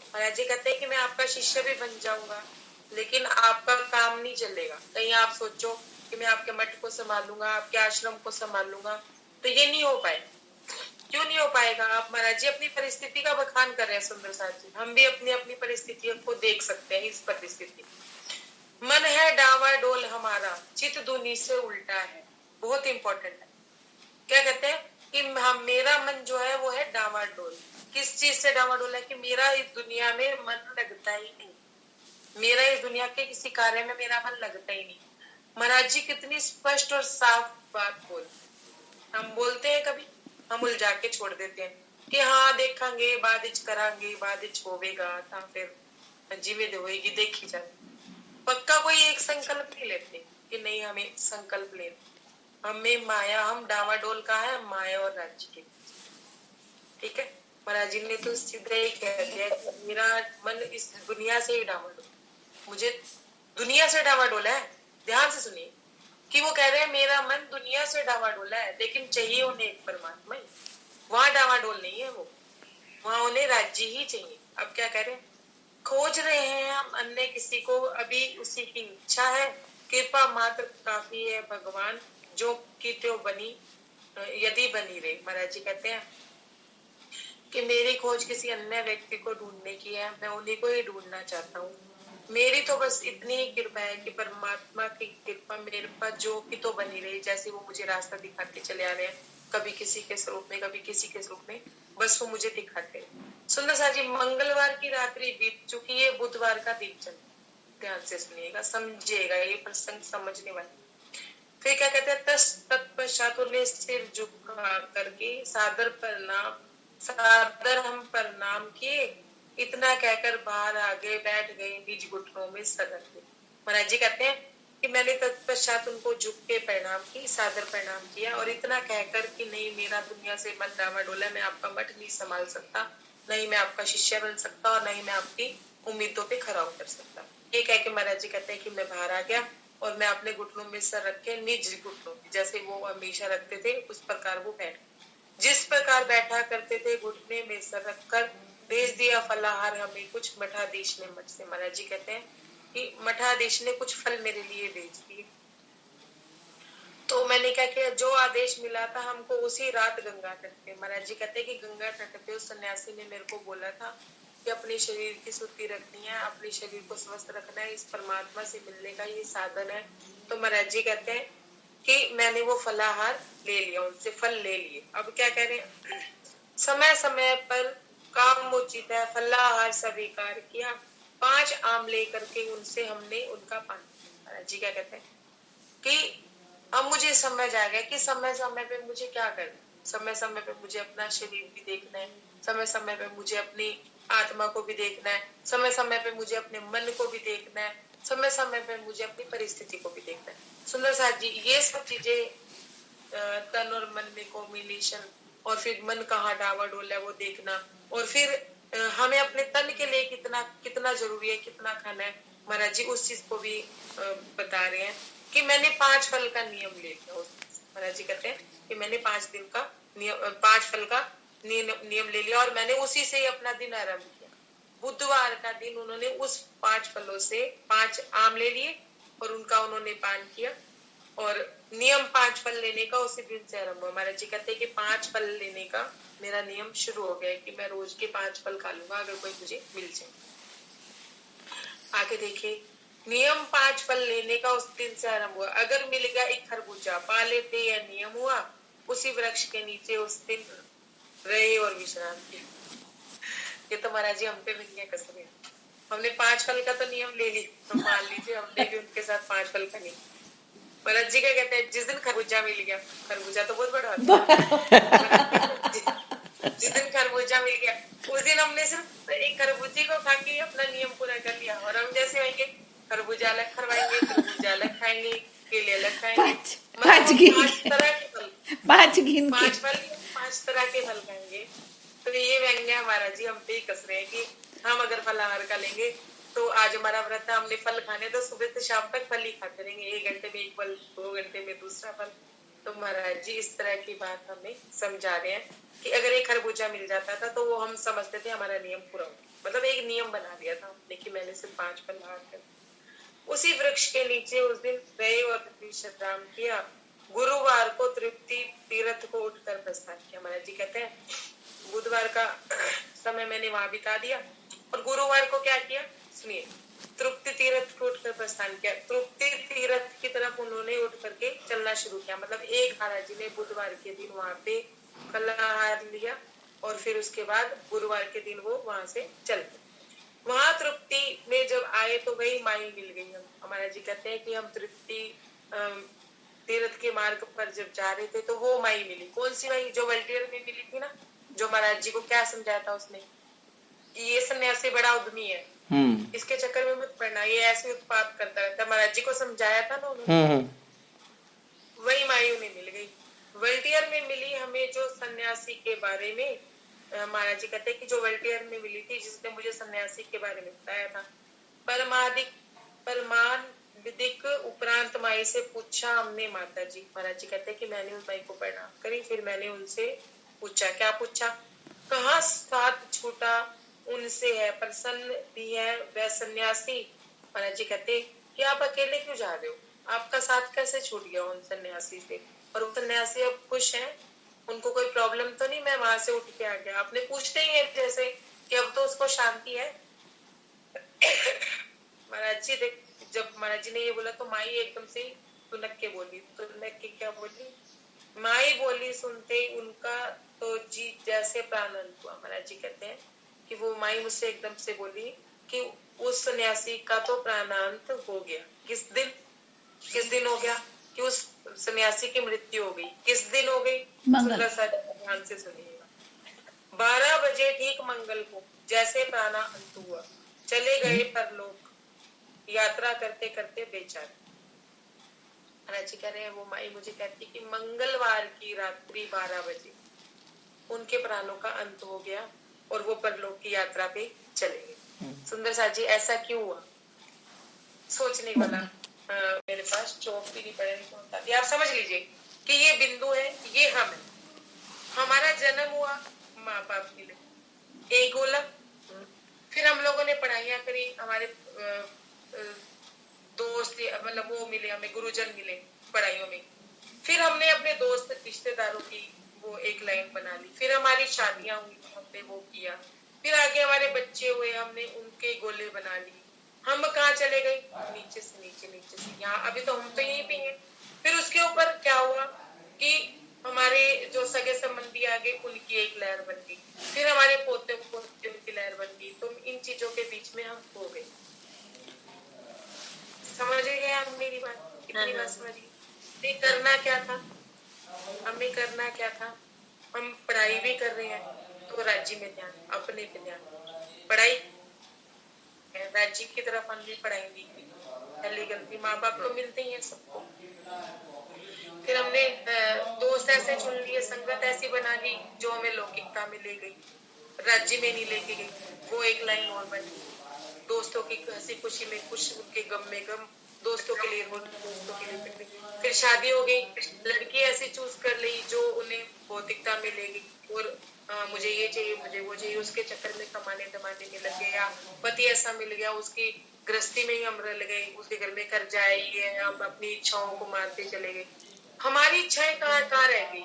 महाराज जी कहते हैं कि मैं आपका शिष्य भी बन जाऊंगा लेकिन आपका काम नहीं चलेगा। कहीं आप सोचो कि मैं आपके मठ को संभालूंगा, आपके आश्रम को संभालूंगा, तो ये नहीं हो पाए। क्यों नहीं हो पाएगा? आप महाराज जी अपनी परिस्थिति का बखान कर रहे हैं सुंदर साथ जी। हम भी अपनी अपनी परिस्थितियों को देख सकते हैं। इस परिस्थिति मन है डावाडोल हमारा, चित दुनी से उल्टा है। बहुत इंपॉर्टेंट है। क्या कहते हैं कि मेरा मन जो है वो है डावाडोल। किस चीज से डावाडोल है? कि मेरा इस दुनिया में मन लगता ही नहीं। मेरा इस दुनिया के किसी कार्य में मेरा मन लगता ही नहीं। महाराज जी कितनी स्पष्ट और साफ बात बोल। हम बोलते हैं कभी, हम उलझा के छोड़ देते हैं कि हाँ देखेंगे, बाद इच करांगे, बाद इच होवेगा, ता फिर जीवित होएगी देखी जाए। पक्का कोई एक संकल्प नहीं लेते कि नहीं हमें संकल्प ले। हमें माया, हम डावाडोल का है माया और राज्य के। ठीक है, महाराज जी ने तो सीधा ही कह दिया कि मेरा मन इस दुनिया से ही डावाडोल, मुझे दुनिया से डावाडोल है। ध्यान से सुनिए कि वो कह रहे हैं मेरा मन दुनिया से डावाडोल है लेकिन चाहिए उन्हें एक परमात्मा ही। वहां डावाडोल नहीं है वो, वहां उन्हें राज्य ही चाहिए। अब क्या कह रहे हैं खोज रहे हैं हम अन्य किसी को, अभी उसी की इच्छा है, कृपा मात्र काफी है भगवान, जो की त्यों बनी यदि बनी रहे। महाराज जी कहते हैं कि मेरी खोज किसी अन्य व्यक्ति को ढूंढने की है, मैं उन्हीं को ही ढूंढना चाहता हूँ। मेरी तो बस इतनी ही कृपा है कि परमात्मा की कृपा मेरे पास जो की तो बनी रही, जैसे वो मुझे रास्ता दिखाते चले आ रहे हैं, कभी किसी के स्वरूप में, कभी किसी के स्वरूप में, बस वो मुझे दिखाते हैं। सुंदर सा जी, मंगलवार की रात्रि बीत चुकी है, बुधवार का दिन चल, ध्यान से सुनिएगा, समझिएगा, ये प्रसंग समझने वाला। फिर क्या कहते हैं, तत्पश्चात उन्हें सिर झुका करके सादर हम प्रणाम किए, इतना कहकर बाहर आगे बैठ गए, निज घुटनों में सदर गए। महाराज जी कहते हैं कि मैंने तत्पश्चात उनको झुक के प्रणाम की, सादर प्रणाम किया, और इतना कहकर कि नहीं, मेरा दुनिया से मन डामाडोल है, मैं आपका मठ नहीं संभाल सकता, नहीं मैं आपका शिष्य बन सकता, और नहीं मैं आपकी उम्मीदों पे खरा उतर सकता। ये कह के महाराज जी कहते हैं कि मैं बाहर आ गया, और मैं अपने घुटनों में सर रख के, निज घुटनों जैसे वो हमेशा रखते थे उस प्रकार वो बैठ, जिस प्रकार बैठा करते थे, घुटने में सर रखकर, भेज दिया फलाहार हमें कुछ मठाधीश ने मठ से। महाराज जी कहते हैं कि मठाधीश ने कुछ फल मेरे लिए भेज दिए। तो मैंने क्या किया, जो आदेश मिला था हमको उसी रात गंगा तट पे, महाराज जी कहते हैं कि गंगा तट पे उस सन्यासी ने मेरे को बोला था कि अपने शरीर की शुद्धि रखनी है, अपने शरीर को स्वस्थ रखना है, इस परमात्मा से मिलने का ये साधन है। तो महाराज जी कहते हैं कि मैंने वो फलाहार ले लिया, उनसे फल ले लिए। अब क्या कह रहे हैं, समय समय पर काम उचित है, फलाहार स्वीकार किया, 5 आम लेकर के उनसे हमने उनका पान किया। महाराज जी क्या कहते हैं कि अब मुझे समझ आ गया कि समय समय पे मुझे क्या करना है, समय समय पे मुझे अपना शरीर भी देखना है, समय समय पे मुझे अपनी आत्मा को भी देखना है, समय समय पे मुझे अपने मन को भी देखना है, समय समय पे मुझे अपनी परिस्थिति को भी देखना है। सुंदर साथ जी, ये सब चीजें तन और मन में कॉम्बिनेशन, और फिर मन कहाँ डावाडोल है वो देखना, और फिर हमें अपने तन के लिए कितना कितना जरूरी है, कितना खाना है, महाराज जी उस चीज को भी बता रहे हैं कि मैंने 5 फल का नियम ले लिया। महाराज जी कहते हैं कि मैंने 5 दिन का नियम, 5 फल का नियम ले लिया, और मैंने उसी से ही अपना दिन आरंभ किया। बुधवार का दिन उन्होंने उस 5 फलों से 5 आम ले लिए, और उनका उन्होंने पान किया, और नियम 5 फल लेने का उसी दिन से आरंभ हुआ। महाराज जी कहते हैं कि 5 फल लेने का मेरा नियम शुरू हो गया कि मैं रोज के 5 फल खा लूंगा अगर कोई मुझे मिल जाए। आगे देखिए, नियम 5 फल लेने का उस दिन से आरंभ हुआ, अगर मिल गया एक खरबूजा पा लेते, यह नियम हुआ, उसी वृक्ष के नीचे उस दिन रहे और विश्राम किया। ये तो महाराज जी हम पे भी नहीं कसर है, हमने 5 फल का तो नियम ले ली, तो मान लीजिए हमने भी उनके साथ 5 फल का नियम। महाराज जी क्या कहते हैं, जिस दिन खरबूजा मिल गया, खरबूजा तो बहुत बड़ा होता है, जिस दिन खरबूजा मिल गया उस दिन हमने सिर्फ एक खरबूजे को खा के अपना नियम पूरा कर लिया, और हम जैसे होंगे खरबूजा अलग खरवाएंगे, तरबूजा अलग खाएंगे, केले अलग खाएंगे, पाँच मतलब पाँच हम गिन 5 के तरह के फल, 5 गिन के 5 फल 5 तरह के फल खाएंगे। तो ये व्यंग्य हमारा जी हम पे ही कस रहे हैं कि हम अगर फलाहार का लेंगे तो आज हमारा व्रत है, हमने फल खाने, तो सुबह से शाम तक फल ही खाते रहेंगे, 1 घंटे में एक फल, 2 घंटे में दूसरा फल। तो महाराज जी इस तरह की बात हमें समझा रहे हैं कि अगर एक खरबूजा मिल जाता था तो वो हम समझते थे हमारा नियम पूरा हो, मतलब एक नियम बना दिया था हमने कि मैंने सिर्फ 5 फलाहार कर। उसी वृक्ष के नीचे उस दिन रहे और विश्राम किया। गुरुवार को तृप्ति तीर्थ को उठकर प्रस्थान किया। महाराज जी कहते हैं बुधवार का समय मैंने वहां बिता दिया, और गुरुवार को क्या किया सुनिए, तृप्ति तीर्थ को उठकर प्रस्थान किया। तृप्ति तीर्थ की तरफ उन्होंने उठ करके चलना शुरू किया, मतलब एक महाराज जी ने बुधवार के दिन वहां पे फलाहार लिया, और फिर उसके बाद गुरुवार के दिन वो वहां से चल गए। वहां तृप्ति में जब आए तो वही माई मिल गई। हम हमारा जी कहते हैं कि हम तृप्ति तीर्थ के मार्ग पर जब जा रहे थे तो वो माई मिली। कौन सी माई? जो वल्टियर में मिली थी ना, जो महाराज जी को क्या समझाया था उसने कि ये सन्यासी बड़ा उद्यमी है, इसके चक्कर में मत पड़ना, ये ऐसे उत्पाद करता रहता। महाराज जी को समझाया था ना उन्होंने, वही माई उन्हें मिल गई। वल्टियर में मिली हमें जो सन्यासी के बारे में, महाराज जी कहते हैं कि जो वल्टियर में मिली थी जिसने मुझे सन्यासी के बारे में बताया था। परमान विदिक उपरांत माई से पूछा हमने माता जी। महाराज जी कहते हैं कि मैंने उस माई को प्रणाम करी, फिर मैंने उनसे पूछा, क्या पूछा? कहाँ साथ छूटा उनसे है, प्रसन्न भी है। वह सन्यासी, महाराज जी कहते कि आप अकेले क्यों जा रहे हो, आपका साथ कैसे छूट गया उन सन्यासी से। और वो सन्यासी अब खुश हैं, उनको कोई प्रॉब्लम तो नहीं, मैं वहां से उठ के आ गया। आपने पूछते ही है जैसे कि अब तो उसको शांति है। महाराज जी देख, जब महाराज जी ने ये बोला तो माई एकदम से तुनक के बोली। तुनक के क्या बोली? माई बोली सुनते ही उनका तो जी जैसे प्राणंत हुआ। महाराज जी कहते हैं कि वो माई मुझसे एकदम से बोली कि उस सन्यासी का तो प्राणांत हो गया। किस दिन हो गया? कि उस सन्यासी की मृत्यु हो गई। किस दिन हो गई? सुंदर सा ध्यान से सुनिएगा। 12 बजे ठीक मंगल को जैसे प्राणा अंत हुआ, चले गए परलोक यात्रा करते करते बेचारे। महाराज जी कह रहे हैं, वो माई मुझे कहती कि मंगलवार की रात्रि 12 बजे उनके प्राणों का अंत हो गया और वो परलोक की यात्रा पे चले गए। सुंदर सा जी ऐसा क्यों हुआ? सोचने वाला। मेरे पास चौक भी नहीं पड़े, आप समझ लीजिए कि ये बिंदु है, ये हम है। हमारा जन्म हुआ माँ बाप मिले, एक गोलक। फिर हम लोगों ने पढ़ाइयाँ करी, हमारे दोस्त मतलब वो मिले, हमें गुरुजन मिले पढ़ाइयों में। फिर हमने अपने दोस्त रिश्तेदारों की वो एक लाइन बना ली। फिर हमारी शादियां हुई, हमने वो किया। फिर आगे हमारे बच्चे हुए, हमने उनके गोले बना लिए। हम कहाँ चले गए? नीचे से यहाँ। अभी तो हम तो यहीं पे हैं। फिर उसके ऊपर क्या हुआ कि हमारे जो सगे संबंधी आ गए, उनकी एक लहर बन गई। फिर हमारे पोते पोते उनकी लहर बन गई। तो इन चीजों के बीच में हम हो गए। समझ गए आप मेरी बात? कितनी बात समझी? नहीं करना क्या था, हमें करना क्या था? हम पढ़ाई भी कर रहे हैं तो राज्य में ध्यान, अपने पे ध्यान। पढ़ाई राज्य की तरफ हमने पढ़ाई नहीं की, पहली गलती। माँ बाप तो मिलते ही है सबको। फिर हमने दोस्त ऐसे चुन लिए, संगत ऐसी बना ली जो हमें लौकिकता में ले गई, राज्य में नहीं लेके गई। वो एक लाइन और बनी, दोस्तों की हंसी खुशी में खुश, उनके गम में गम। दोस्तों के लिए रोटी, दोस्तों के लिए पिकनिक। फिर शादी हो गई, लड़की ऐसी चूज कर ली जो उन्हें भौतिकता में ले गई और मुझे ये चाहिए, मुझे वो चाहिए, उसके चक्कर में कमाने दमाने में लग गए। या पति ऐसा मिल गया, उसकी गृहस्थी में ही हम रल गए, उसके घर में कर्जा है, हम अपनी इच्छाओं को मारते चले गए। हमारी इच्छाएं कहाँ कहाँ रह गई?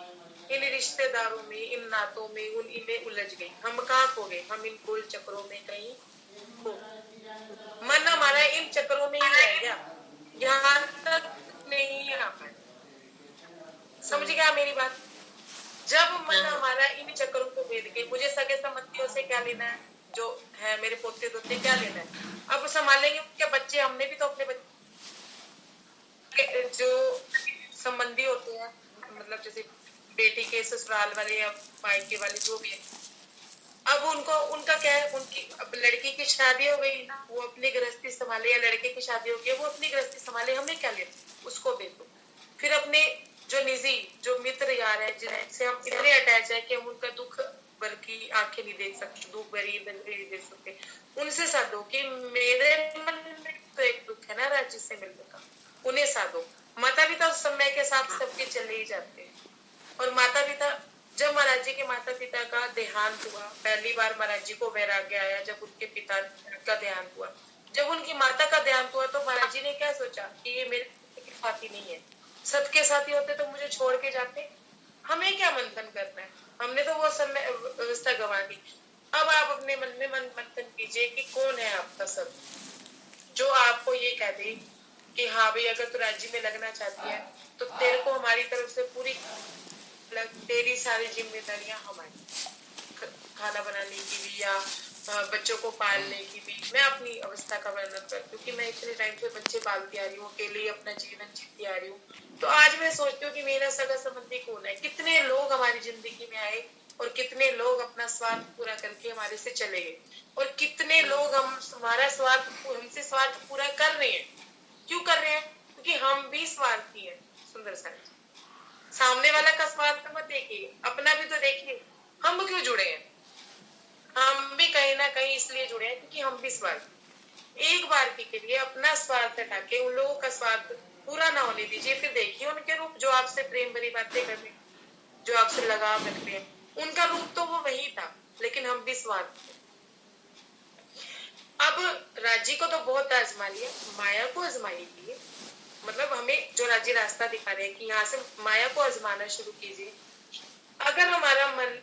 इन रिश्तेदारों में, इन नातों में, उन इनमें उलझ गई। हम कहाँ खो गए? हम इन गोल चक्रों में कहीं खो। मन हमारा इन चक्रों में ही रह गया, यहाँ तक नहीं आ पाए। समझ गया मेरी बात? जब मन हमारा इन चक्रों को भेद के, मुझे सगे संबंधियों से क्या लेना है, जो है मेरे पोते दोते क्या लेना है, अब संभालेंगे उनके बच्चे। हमने भी तो अपने बच्चे जो संबंधी होते हैं, मतलब जैसे बेटी के ससुराल वाले या मायके वाले जो भी है, अब उनको उनका क्या है, उनकी अब लड़की की शादी हो गई ना, वो अपनी गृहस्थी संभाले, या लड़के की शादी हो गई वो अपनी गृहस्थी संभाले, हमें क्या लेना, उसको देखो। फिर अपने जो निजी जो मित्र यार है, जिनसे हम इतने अटैच है कि हम उनका दुख भर की आंखें नहीं देख सकते, दुख भरी नहीं देख सकते, उनसे साधो कि मेरे मन में तो एक दुख है ना राज्य से मिलने का, उन्हें साधो। माता पिता उस समय के साथ सबके चले ही जाते हैं। और माता पिता, जब महाराज जी के माता पिता का देहांत हुआ, पहली बार महाराज जी को वैराग्य आया जब उनके पिता का देहांत हुआ। जब उनकी माता का देहांत हुआ तो महाराज जी ने क्या सोचा कि ये मेरे के साथी नहीं है, सबके साथी होते तो मुझे छोड़ के जाते, हमें क्या मंथन करना है, हमने तो वो समय व्यवस्था गंवा दी। अब आप अपने मन में मंथन कीजिए कि कौन है आपका सब, जो आपको ये कह दे कि हाँ भाई अगर तू राज्य में लगना चाहती है तो तेरे को हमारी तरफ से पूरी, तेरी सारी जिम्मेदारियां हमारी, खाना बनाने की भी या बच्चों को पालने की भी। मैं अपनी अवस्था का वर्णन कर, क्योंकि मैं इतने टाइम से बच्चे पालती आ रही हूँ, अकेले ही अपना जीवन जीती आ रही हूँ। तो आज मैं सोचती हूँ कि मेरा सगा संबंधी कौन है, कितने लोग हमारी जिंदगी में आए और कितने लोग अपना स्वार्थ पूरा करके हमारे से चले गए, और कितने लोग हम हमारा स्वार्थ, हमसे स्वार्थ पूरा कर रहे हैं। क्यों कर रहे हैं? क्योंकि हम भी स्वार्थी हैं। सुंदर सा, सामने वाला का स्वार्थ मत देखिए, अपना भी तो देखिए। हम क्यों जुड़े हैं? हम भी कहीं ना कहीं इसलिए जुड़े हैं क्योंकि हम भी स्वार्थ। एक बार के लिए अपना स्वार्थ हटा के उन लोगों का स्वार्थ पूरा ना होने दीजिए। फिर देखिए उनके रूप, जो आपसे प्रेम भरी बातें कर रहे हैं, जो आपसे लगाव रख रहे हैं, उनका रूप तो वो वही था, लेकिन हम भी स्वार्थ थे। अब राजी को तो बहुत आजमा लिया, माया को आजमाइए। मतलब हमें जो राजी रास्ता दिखा रहे हैं कि यहाँ से माया को आजमाना शुरू कीजिए। अगर हमारा मन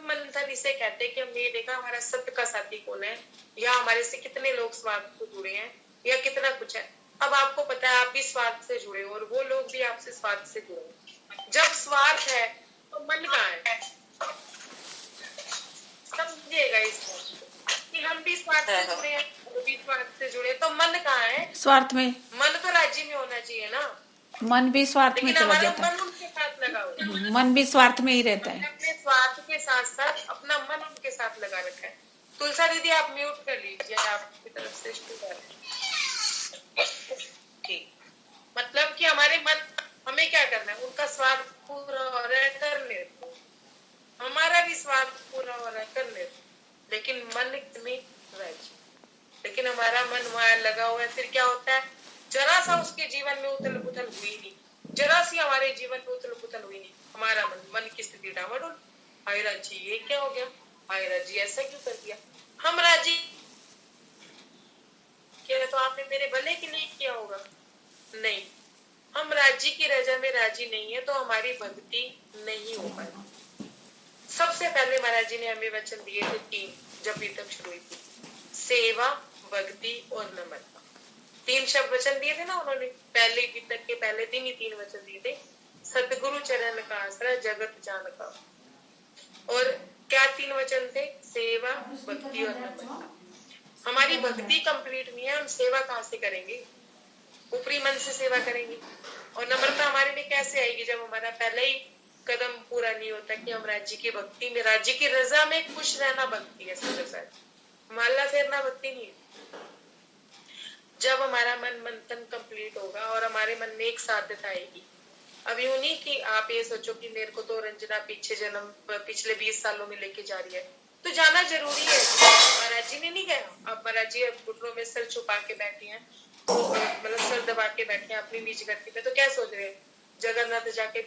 मंथन इसे कहते हैं कि हमने ये देखा हमारा सत्य का साथी कौन है, या हमारे से कितने लोग स्वार्थ को जुड़े हैं, या कितना कुछ है। अब आपको पता है आप भी स्वार्थ से जुड़े हो और वो लोग भी आपसे स्वार्थ से जुड़े। जब स्वार्थ है तो मन कहाँ है? समझिएगा इस बात को कि हम भी स्वार्थ से जुड़े हैं, वो भी स्वार्थ से जुड़े, तो मन कहाँ है? स्वार्थ में। मन तो राज्य में होना चाहिए ना, मन भी स्वार्थ में लेकिन चला हमारा जाता है। मन उनके साथ लगा हुआ है। मन भी स्वार्थ में ही रहता हमने है। अपने स्वार्थ के साथ साथ अपना मन उनके साथ लगा रखा है। तुलसा दीदी आप म्यूट कर लीजिए, आपकी तरफ से शुरू। ठीक, मतलब कि हमारे मन, हमें क्या करना है, उनका स्वार्थ पूरा हो रहा है करने दो, हमारा भी स्वार्थ पूरा हो रहा है करने दो, लेकिन मन में राजी। लेकिन हमारा मन वहां लगा हुआ है, फिर क्या होता है, जरा सा उसके जीवन में उथल पुथल हुई नहीं, जरा सी हमारे जीवन में उथल पुथल हुई नहीं, हमारा मन की स्थिति डामाडोल। हाय राजी ये क्या हो गया, हाय राजी ऐसा क्यों कर दिया। हम राजी किया तो आपने मेरे भले के लिए किया होगा, नहीं, हम राजी की रजा में राजी नहीं है तो हमारी भक्ति नहीं हो पाएगी। सबसे पहले महाराज जी ने हमें वचन दिए थे 3, जब भी तक शुरू हुई थी, सेवा, भक्ति और नम्रता। 3 शब्द वचन दिए थे ना उन्होंने, पहले गीतक के पहले दिन ही 3 वचन दिए थे, सतगुरु चरण का आसरा जगत जान का। और क्या 3 वचन थे? सेवा, भक्ति और नम्रता। हमारी भक्ति कंप्लीट नहीं है, हम सेवा कहाँ से करेंगे, ऊपरी मन से सेवा करेंगे। और नम्रता हमारे में कैसे आएगी, जब हमारा पहले ही कदम पूरा नहीं होता कि हम राज्य की भक्ति में, राज्य की रजा में खुश रहना भक्ति है। माला फेरना भक्ति नहीं है। जब हमारा मन मंथन कंप्लीट होगा और हमारे मन में एक साध्यता आएगी। अब यूं नहीं कि आप ये सोचो कि मेरे को तो रंजना पिछले 20 सालों में लेके जा रही है, तो जाना जरूरी है। महाराज जी ने नहीं कहा, अब महाराज जी घुटनों में सर छुपा के बैठे हैं, तो मतलब सर दबा के बैठे हैं अपनी निज गति पे, तो क्या सोच रहे हैं, जगन्नाथ जाके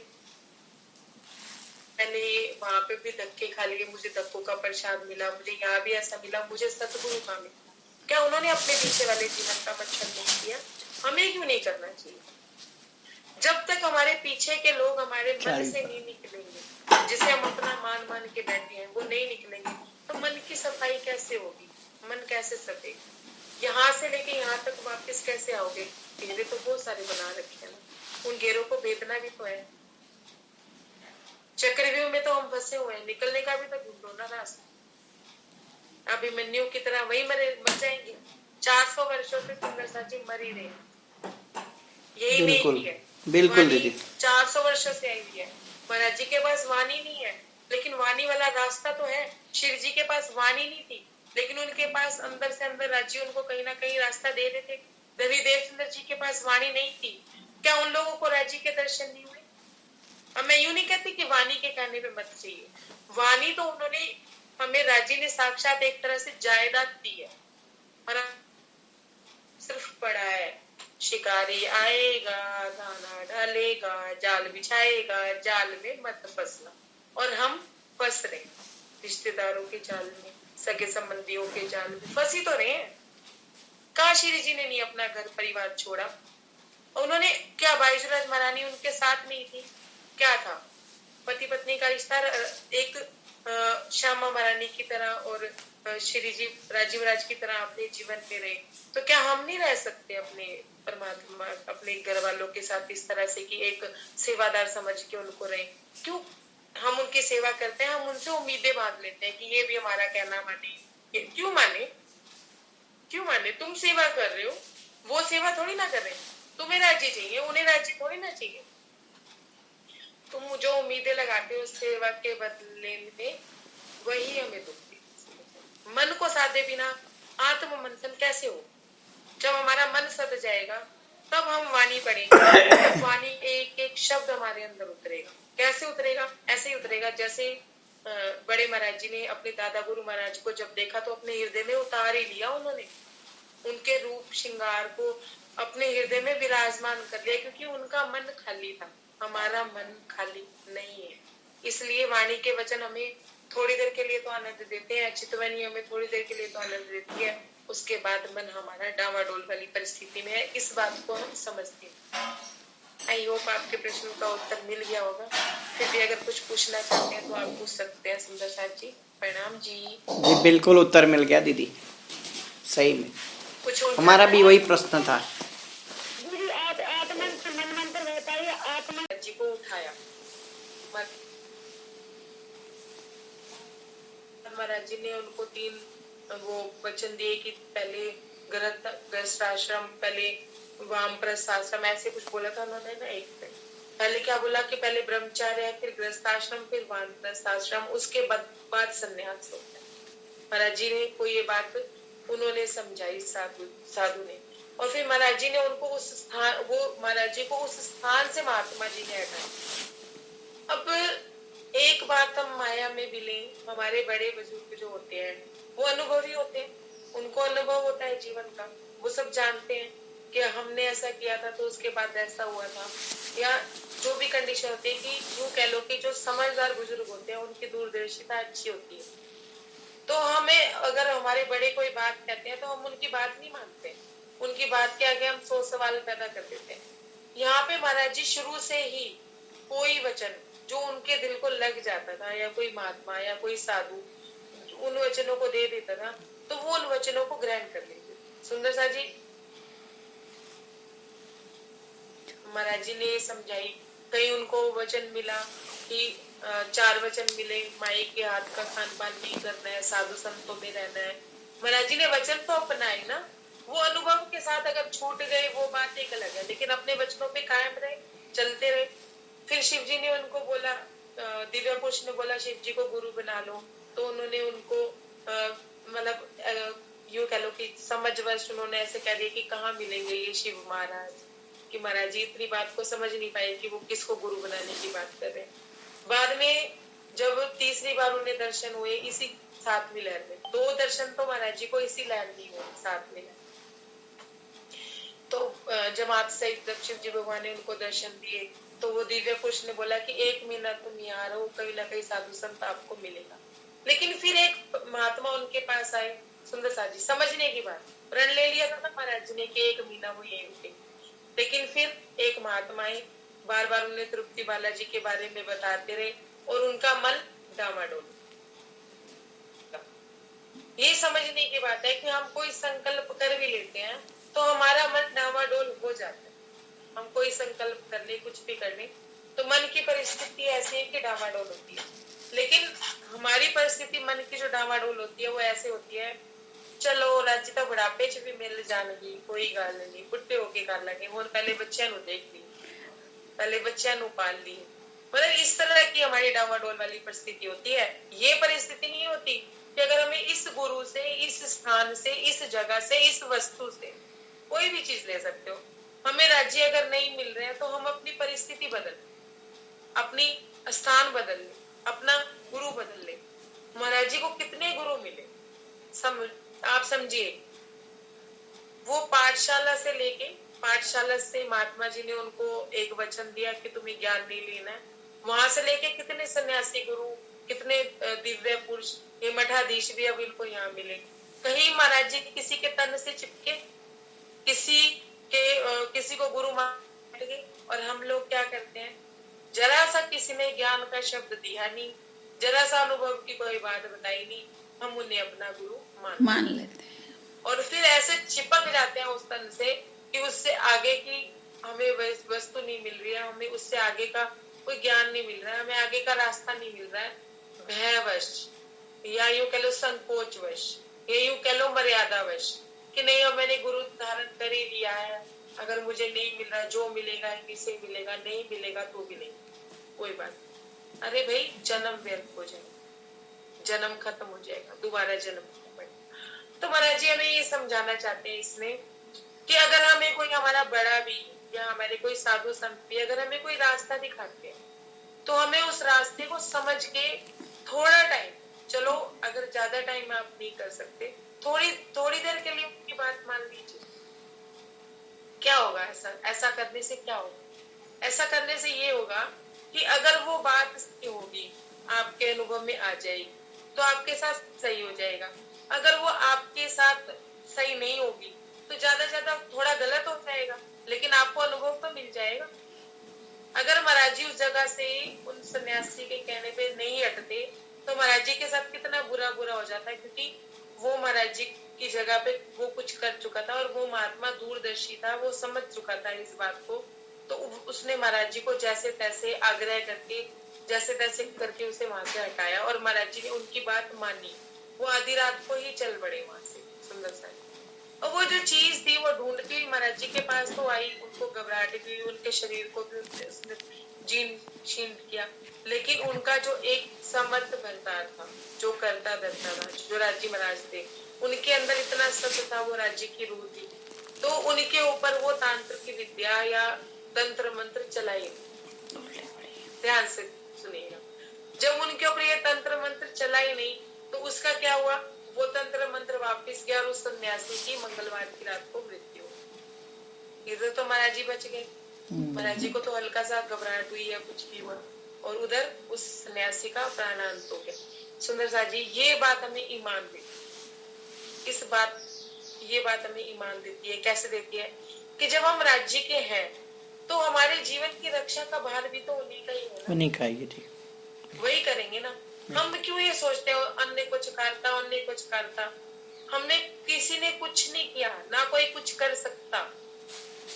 मैंने वहां पे भी धक्के खा लिए, मुझे धक्कों का प्रसाद मिला, मुझे यहाँ भी ऐसा मिला, मुझे सतगुरु का मिला। क्या उन्होंने अपने पीछे वाले जीवन का मंथन नहीं किया? हमें क्यों नहीं करना चाहिए? जब तक हमारे पीछे के लोग हमारे मन से नहीं निकलेंगे, जिसे हम अपना मान के बैठे हैं, वो नहीं निकलेंगे, तो मन की सफाई कैसे होगी, मन कैसे सफेगा? यहाँ से लेके यहाँ तक वापस कैसे आओगे? घेरे तो बहुत सारे बना रखे हैं ना, उन घेरों को भेदना भी तो है। चक्रव्यूह में तो हम फंसे हुए हैं, निकलने का भी तो ढूंढो ना रास्ता। अभिमन्यु की तरह वही मर जाएंगे। 400 वर्षों से सुंदरसा जी मर ही रहे, यही नहीं है। बिल्कुल दीदी, 400 वर्षों से आई हुई है। महाराज जी के पास वाणी नहीं है, लेकिन वाणी वाला रास्ता तो है। शिव जी के पास वाणी नहीं थी, लेकिन उनके पास अंदर से अंदर राज्य उनको कहीं ना कहीं रास्ता दे रहे थे। देवी देवचंद्र जी के पास वाणी नहीं थी, क्या उन लोगों को राज्य के दर्शन नहीं हुए? अब मैं यूं नहीं कहती कि वाणी के कहने पे मत चाहिए, वाणी तो उन्होंने हमें राज्य ने साक्षात एक तरह से जायदाद दी है, और सिर्फ पढ़ा है, शिकारी आएगा, दाना डालेगा, जाल बिछाएगा, जाल में मत फंसना, और हम फंस रहे रिश्तेदारों के जाल में, सगे संबंधियों के जाल में फंस ही तो रहे हैं। काशी जी ने नहीं अपना घर परिवार छोड़ा, उन्होंने क्या, बाईजराज महारानी उनके साथ नहीं थी, क्या था, पति पत्नी का रिश्ता एक श्यामा महारानी की तरह और श्री जी राजीव राज की तरह अपने जीवन में रहे, तो क्या हम नहीं रह सकते अपने परमात्मा, अपने घर वालों के साथ इस तरह से कि एक सेवादार समझ के उनको रहे? क्यों हम उनकी सेवा करते हैं, हम उनसे उम्मीदें बांध लेते हैं कि ये भी हमारा कहना माने। क्यों माने, क्यों माने? तुम सेवा कर रहे हो, वो सेवा थोड़ी ना कर रहे, तुम्हें राज्य चाहिए, उन्हें राज्य थोड़ी ना चाहिए। तुम जो उम्मीदें लगाते हो सेवा के बदले में, वही हमें दुख देती। मन को साधे बिना आत्म मंथन कैसे हो? जब हमारा मन सद जाएगा तब हम वाणी पढ़ेंगे, वाणी एक एक शब्द हमारे अंदर उतरेगा। कैसे उतरेगा? ऐसे ही उतरेगा जैसे बड़े महाराज जी ने अपने दादा गुरु महाराज को जब देखा तो अपने हृदय में उतार ही लिया उन्होंने, उनके रूप श्रृंगार को अपने हृदय में विराजमान कर लिया, क्योंकि उनका मन खाली था। हमारा मन खाली नहीं है, इसलिए वाणी के वचन हमें थोड़ी देर के लिए तो आनंद देते हैं, चितवनी हमें थोड़ी देर के लिए तो आनंद देती है, उसके बाद मन हमारा डावाडोल वाली परिस्थिति में है। इस बात को हम समझते हैं। आई होप आपके प्रश्न का उत्तर मिल गया होगा। फिर भी अगर कुछ पूछना चाहते हैं तो आप पूछ सकते हैं सुंदर साहब जी। प्रणाम जी। जी बिल्कुल उत्तर मिल गया दीदी, सही में कुछ और हमारा भी वही प्रश्न था। गुरु आप मन मंत्र बताइए। आत्मा जी को उठाया, महाराज जी ने उनको 3 वो वचन दिए कि पहले गृहस्थ आश्रम, पहले वामप्रस्थ आश्रम, ऐसे कुछ बोला था उन्होंने ना। एक पे पहले क्या बोला कि पहले ब्रह्मचार्य है, फिर गृहस्थ आश्रम, फिर वानप्रस्थ आश्रम, उसके बाद संन्यास होता है। महाराज जी ने को ये बात उन्होंने समझाई साधु ने, और फिर महाराज जी ने उनको उस स्थान, वो महाराज जी को उस स्थान से महात्मा जी ने हटाया। अब एक बात हम माया में भी लें, हमारे बड़े बुजुर्ग जो होते हैं वो अनुभवी होते हैं, उनको अनुभव होता है जीवन का, वो सब जानते हैं कि हमने ऐसा किया था तो उसके बाद ऐसा हुआ था, या जो भी कंडीशन होती है, कि यूं कह लो कि जो समझदार बुजुर्ग होते हैं उनकी दूरदर्शिता अच्छी होती है। तो हमें अगर हमारे बड़े कोई बात कहते हैं तो हम उनकी बात नहीं मानते, उनकी बात के आगे हम 100 सवाल पैदा कर देते हैं। यहाँ पे महाराज जी शुरू से ही कोई वचन जो उनके दिल को लग जाता था, या कोई महात्मा या कोई साधु उन वचनों को दे देता था, तो वो उन वचनों को ग्रहण कर लेते। सुंदर सा जी महाराज जी ने समझाई, कहीं उनको वचन मिला कि 4 वचन मिले, माई के हाथ का खान पान नहीं करना है, साधु संतों में रहना है। महाराज जी ने वचन तो अपनाए ना, वो अनुभव के साथ अगर छूट गए वो बात एक अलग है, लेकिन अपने वचनों पे कायम रहे, चलते रहे। फिर शिव जी ने उनको बोला, दिव्य पुरुष ने बोला शिव जी को गुरु बना लो, तो उन्होंने उनको मतलब यूं कह लो कि समझवश उन्होंने ऐसे कह दिया कि कहाँ मिलेंगे ये शिव महाराज, कि महाराज जी इतनी बात को समझ नहीं पाए कि वो किसको गुरु बनाने की बात कर रहे हैं। बाद में जब तीसरी बार उन्हें दर्शन हुए इसी 7वीं लहर में, 2 दर्शन तो महाराज जी को इसी लहर में हुए, 7वीं लहर। तो जमात सहित जब शिव जी भगवान ने उनको दर्शन दिए, तो वो दिव्य पुरुष ने बोला कि 1 महीना तुम यहाँ रहो, कहीं ना कहीं साधु संत आपको मिलेगा। लेकिन फिर एक महात्मा उनके पास आए, सुंदर सा जी, समझने की बात, प्रण ले लिया था ना महाराज जी ने कि 1 महीना वो यही रुके। लेकिन फिर एक महात्मा आए, बार बार उन्हें तृप्ति बालाजी के बारे में बताते रहे, और उनका मन डामाडोल। ये समझने की बात है कि हम कोई संकल्प कर भी लेते हैं तो हमारा मन डामाडोल हो जाता है। हम कोई संकल्प कर ले, कुछ भी कर ले, तो मन की परिस्थिति ऐसी है कि डामाडोल होती है। लेकिन हमारी परिस्थिति मन की जो डामाडोल होती है वो ऐसे होती है, चलो राज्य तो बुढ़ापे च भी मिल जाएगी, कोई गल नहीं, बुढ़े होके कर लेंगे, हुण पहले बच्चों को देख ली, पहले बच्चों को पाल ली। मतलब इस तरह की हमारी डामाडोल वाली परिस्थिति होती है। ये परिस्थिति नहीं होती कि अगर हमें इस गुरु से, इस स्थान से, इस जगह से, इस वस्तु से कोई भी चीज ले सकते हो, हमें राज्य अगर नहीं मिल रहे हैं तो हम अपनी परिस्थिति बदल, अपनी स्थान बदल ले, अपना गुरु बदल ले। महाराज जी को कितने गुरु मिले, आप समझिए, वो पाठशाला से लेके, पाठशाला से महात्मा जी ने उनको एक वचन दिया कि तुम्हें ज्ञान नहीं लेना है, वहां से लेके कितने सन्यासी गुरु, कितने दिव्य पुरुष, ये मठाधीश भी अब इनको यहाँ मिले। कहीं महाराज जी किसी के तन से चिपके, किसी को गुरु मान गए, और हम लोग क्या करते हैं, जरा सा किसी ने ज्ञान का शब्द दिया नहीं, जरा सा अनुभव की कोई बात बताई नहीं, हम उन्हें अपना गुरु मान लेते हैं। और फिर ऐसे चिपक जाते हैं उस तन से कि उससे आगे की हमें वस्तु नहीं मिल रही है, हमें उससे आगे का कोई ज्ञान नहीं मिल रहा है, हमें आगे का रास्ता नहीं मिल रहा है, भयवश, या यूं कह लो संकोचवश, या यूं कह लो मर्यादावश, कि नहीं अब मैंने गुरु धारण कर ही लिया है, अगर मुझे नहीं मिल रहा, जो मिलेगा किसे मिलेगा, नहीं मिलेगा तो भी नहीं, कोई बात। अरे भाई जन्म व्यर्थ हो जाएगा, जन्म खत्म हो जाएगा, दोबारा जन्म खत्म पड़ेगा। तो महाराज जी हमें ये समझाना चाहते हैं इसमें कि अगर हमें कोई हमारा बड़ा भी या हमारे कोई साधु संत भी अगर हमें कोई रास्ता दिखाते हैं, तो हमें उस रास्ते को समझ के थोड़ा टाइम, चलो अगर ज्यादा टाइम आप नहीं कर सकते, थोड़ी देर के लिए उनकी बात मान लीजिए। क्या होगा ऐसा करने से क्या होगा? ऐसा करने से ये होगा कि अगर वो बात सही होगी, आपके अनुभव में आ जाएगी तो आपके साथ सही हो जाएगा। अगर वो आपके साथ सही नहीं होगी तो ज्यादा थोड़ा गलत हो जाएगा, लेकिन आपको अनुभव तो मिल जाएगा। अगर महाराज जी उस जगह से उन सन्यासी के कहने पे नहीं हटते तो महाराज जी के साथ कितना बुरा हो जाता है, क्योंकि वो महाराज जी की जगह पे वो कुछ कर चुका था और वो महात्मा दूरदर्शी था, वो समझ चुका था इस बात को। तो उसने महाराज जी को जैसे तैसे आग्रह करके जैसे तैसे करके उसे वहां से हटाया और महाराज जी ने उनकी बात मानी। वो आधी रात को ही चल पड़े वहां से सुंदर सा। और वो जो चीज थी वो ढूंढ के महाराज जी के पास तो आई, उनको घबराहट भी, उनके शरीर को भी उसने जीन छीन किया, लेकिन उनका जो एक समर्थ भरतार था, जो करता धरता था, जो राजी महाराज थे, उनके अंदर इतना सत्य था, वो राज्य की रूह थी, तो उनके ऊपर वो तांत्रिक की विद्या या तंत्र मंत्र चलाई। ध्यान से सुनिएगा, जब उनके ऊपर ये तंत्र मंत्र चला ही नहीं तो उसका क्या हुआ, वो तंत्र मंत्र वापस गया और उस सन्यासी की मंगलवार की रात को मृत्यु हो। इधर तो महाराज जी बच गए, महाराज जी को तो हल्का सा घबराहट हुई या कुछ भी हुआ, और उधर उस सन्यासी का प्राणांत हो गया। सुंदर सा जी ये बात हमें ईमान देती, ये बात हमें ईमान देती है। कैसे देती है कि जब हम राज्य के हैं तो हमारे जीवन की रक्षा का भार भी तो उन्हीं का ही है ना, उन्हीं का ही है, ठीक। वही करेंगे ना। हम क्यों ये सोचते हैं अन्य कुछ करता अन्य कुछ करता, हमने किसी ने कुछ नहीं किया, ना कोई कुछ कर सकता।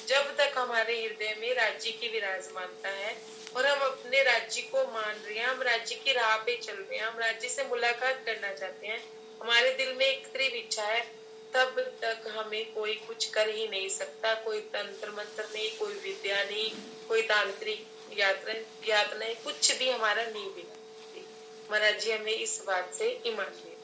जब तक हमारे हृदय में राज्य की विराजमानता है और हम अपने राज्य को मान रहे हैं, हम राज्य की राह पे चल रहे हैं, हम राज्य से मुलाकात करना चाहते हैं, हमारे दिल में एक तीव्र इच्छा है, तब तक हमें कोई कुछ कर ही नहीं सकता। कोई तंत्र मंत्र नहीं, कोई विद्या नहीं, कोई तांत्रिक यातनाएं कुछ भी हमारा नहीं बिगड़। महाराज जी हमें इस बात से ईमान दिए।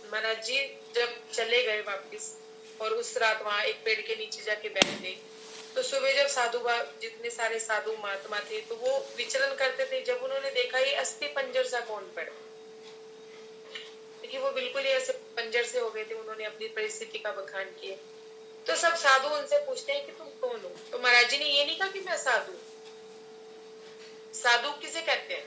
महाराज जी जब चले गए वापिस और उस रात वहां एक पेड़ के नीचे जाके बैठ गए, तो सुबह जब साधु जितने सारे साधु महात्मा थे तो वो विचरण करते थे। जब उन्होंने देखा ये अस्थि पंजर सा कौन पड़ा, क्योंकि वो बिल्कुल ही ऐसे पंजर से हो गए थे, उन्होंने अपनी परिस्थिति का बखान किया। तो सब साधु उनसे पूछते हैं कि तुम कौन हो, तो महाराज जी ने ये नहीं कहा कि मैं साधु। साधु किसे कहते हैं,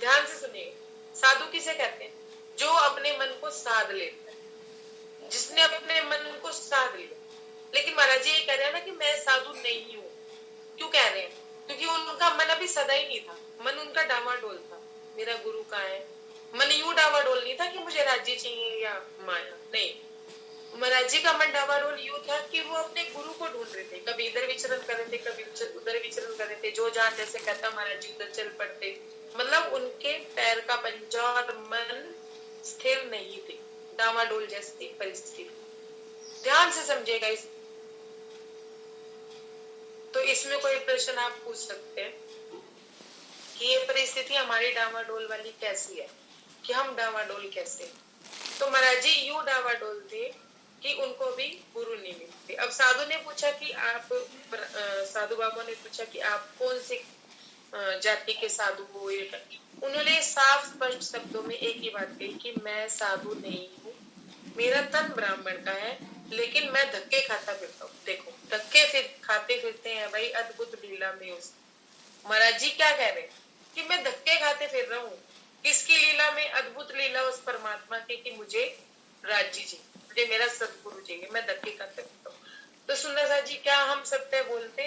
ध्यान से सुनिए, साधु किसे कहते हैं, जो अपने मन को साध लेता है, जिसने अपने मन को साध लिया। लेकिन महाराज जी ये कह रहे हैं ना कि मैं साधु नहीं हूँ। क्यों कह रहे हैं, क्योंकि उनका मन अभी सदा ही नहीं था, मन उनका डामाडोल था, मेरा गुरु कहाँ है। मन यूं डामाडोल नहीं था कि मुझे राज्य चाहिए या माया, नहीं। महाराज जी का मन डामाडोल यूं था कि वो अपने गुरु को ढूंढ रहे थे, कभी इधर विचरण कर रहे थे, कभी उधर विचरण कर रहे थे, जो जहां जैसे कहता महाराज जी उधर चल पड़ते। मतलब उनके पैर का पंजा और मन स्थिर नहीं थे, डामाडोल जैसी परिस्थिति। ध्यान से समझेगा इस, तो इसमें कोई प्रश्न आप पूछ सकते हैं कि ये परिस्थिति हमारी डामाडोल वाली कैसी है, कि हम डामाडोल कैसे। तो महाराज जी यूं डामाडोल थे कि उनको भी गुरु नहीं मिलते। अब साधु ने पूछा कि आप, साधु बाबा ने पूछा कि आप कौन से जाति के साधु हो। उन्होंने साफ स्पष्ट शब्दों में एक ही बात कही कि मैं साधु नहीं हूँ, मेरा तन ब्राह्मण का है, लेकिन मैं धक्के खाता फिरता हूँ। देखो धक्के खाते फिरते हैं भाई अद्भुत लीला में। उस महाराज जी क्या कह रहे हैं कि मैं धक्के खाते फिर रहा हूँ, किसकी लीला में, अद्भुत लीला उस परमात्मा की कि मुझे राज्य जी, मुझे मेरा सदगुरु चाहिए, मैं धक्के खाते फिरता हूँ। तो सुंदर सा जी क्या हम सत्य बोलते,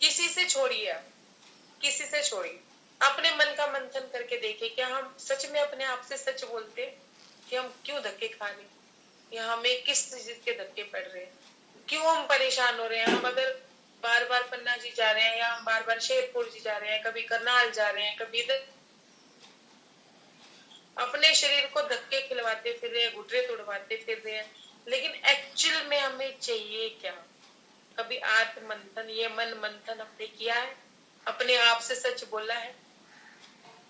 किसी से छोड़िए, आप किसी से छोड़िए, अपने मन का मंथन करके देखिए क्या हम सच में अपने आप से सच बोलते कि हम क्यों धक्के खा रहे, या हमें किस चीज के धक्के पड़ रहे हैं, क्यों हम परेशान हो रहे हैं। हम अगर बार बार पन्ना जी जा रहे हैं या हम बार बार शेरपुर जी जा रहे हैं, कभी करनाल जा रहे हैं, कभी इधर, अपने शरीर को धक्के खिलवाते फिर रहे हैं, घुटरे तोड़वाते फिर रहे हैं, लेकिन एक्चुअल में हमें चाहिए क्या। कभी आत्म मंथन, ये मन मंथन हमने किया है, अपने आप से सच बोला है।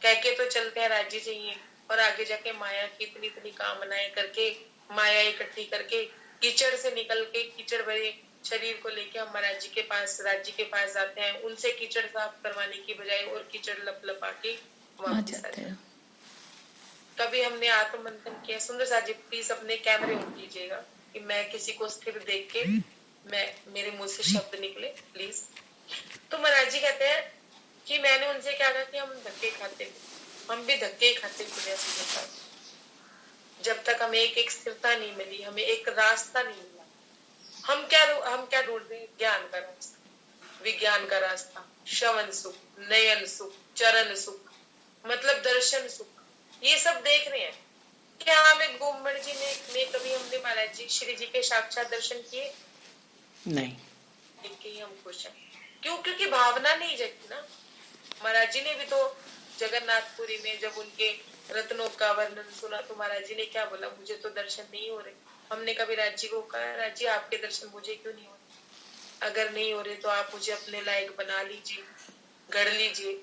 कह के तो चलते हैं राज्य चाहिए, और आगे जाके माया की इतनी इतनी कामनाएं करके, माया इकट्ठी करके, कीचड़ से निकल के, कीचड़ भरे शरीर को लेके हम महाराज जी के पास, राज्य के पास जाते हैं, उनसे कीचड़ साफ करवाने की बजाय और कीचड़ लप लपा के वापस आ जाते हैं। कभी हमने आत्म मंथन किया। सुंदर सा जी प्लीज अपने कैमरे ऑन कीजिएगा कि मैं किसी को स्थिर देख के मेरे मुंह से शब्द निकले प्लीज। तो महाराज जी कहते हैं कि मैंने उनसे क्या कहा कि हम धक्के खाते थे, हम भी धक्के ही खाते फिरे संसार। जब तक हमें एक स्थिरता नहीं मिली, हमें एक रास्ता नहीं मिला। हम क्या ढूंढ रहे हैं? ज्ञान का रास्ता, विज्ञान का रास्ता, श्रवण सुख, नयन सुख, चरण सुख, मतलब दर्शन सुख, ये सब देख रहे हैं। क्या हमें गोमड़ जी में कभी हमने महाराज जी श्री जी के साक्षात दर्शन किए? नहीं। देख के ही हम खुश हैं। क्यों? क्योंकि भावना नहीं जगी ना। महाराज जी ने भी तो जगन्नाथपुरी में जब उनके रत्नों का वर्णन सुना तो महाराज जी ने क्या बोला? मुझे तो दर्शन नहीं हो रहे। हमने कभी राज जी को कहा, राज जी आपके दर्शन मुझे क्यों नहीं हो रहे? अगर नहीं हो रहे तो आप मुझे अपने लायक बना लीजिए, गढ़ लीजिए।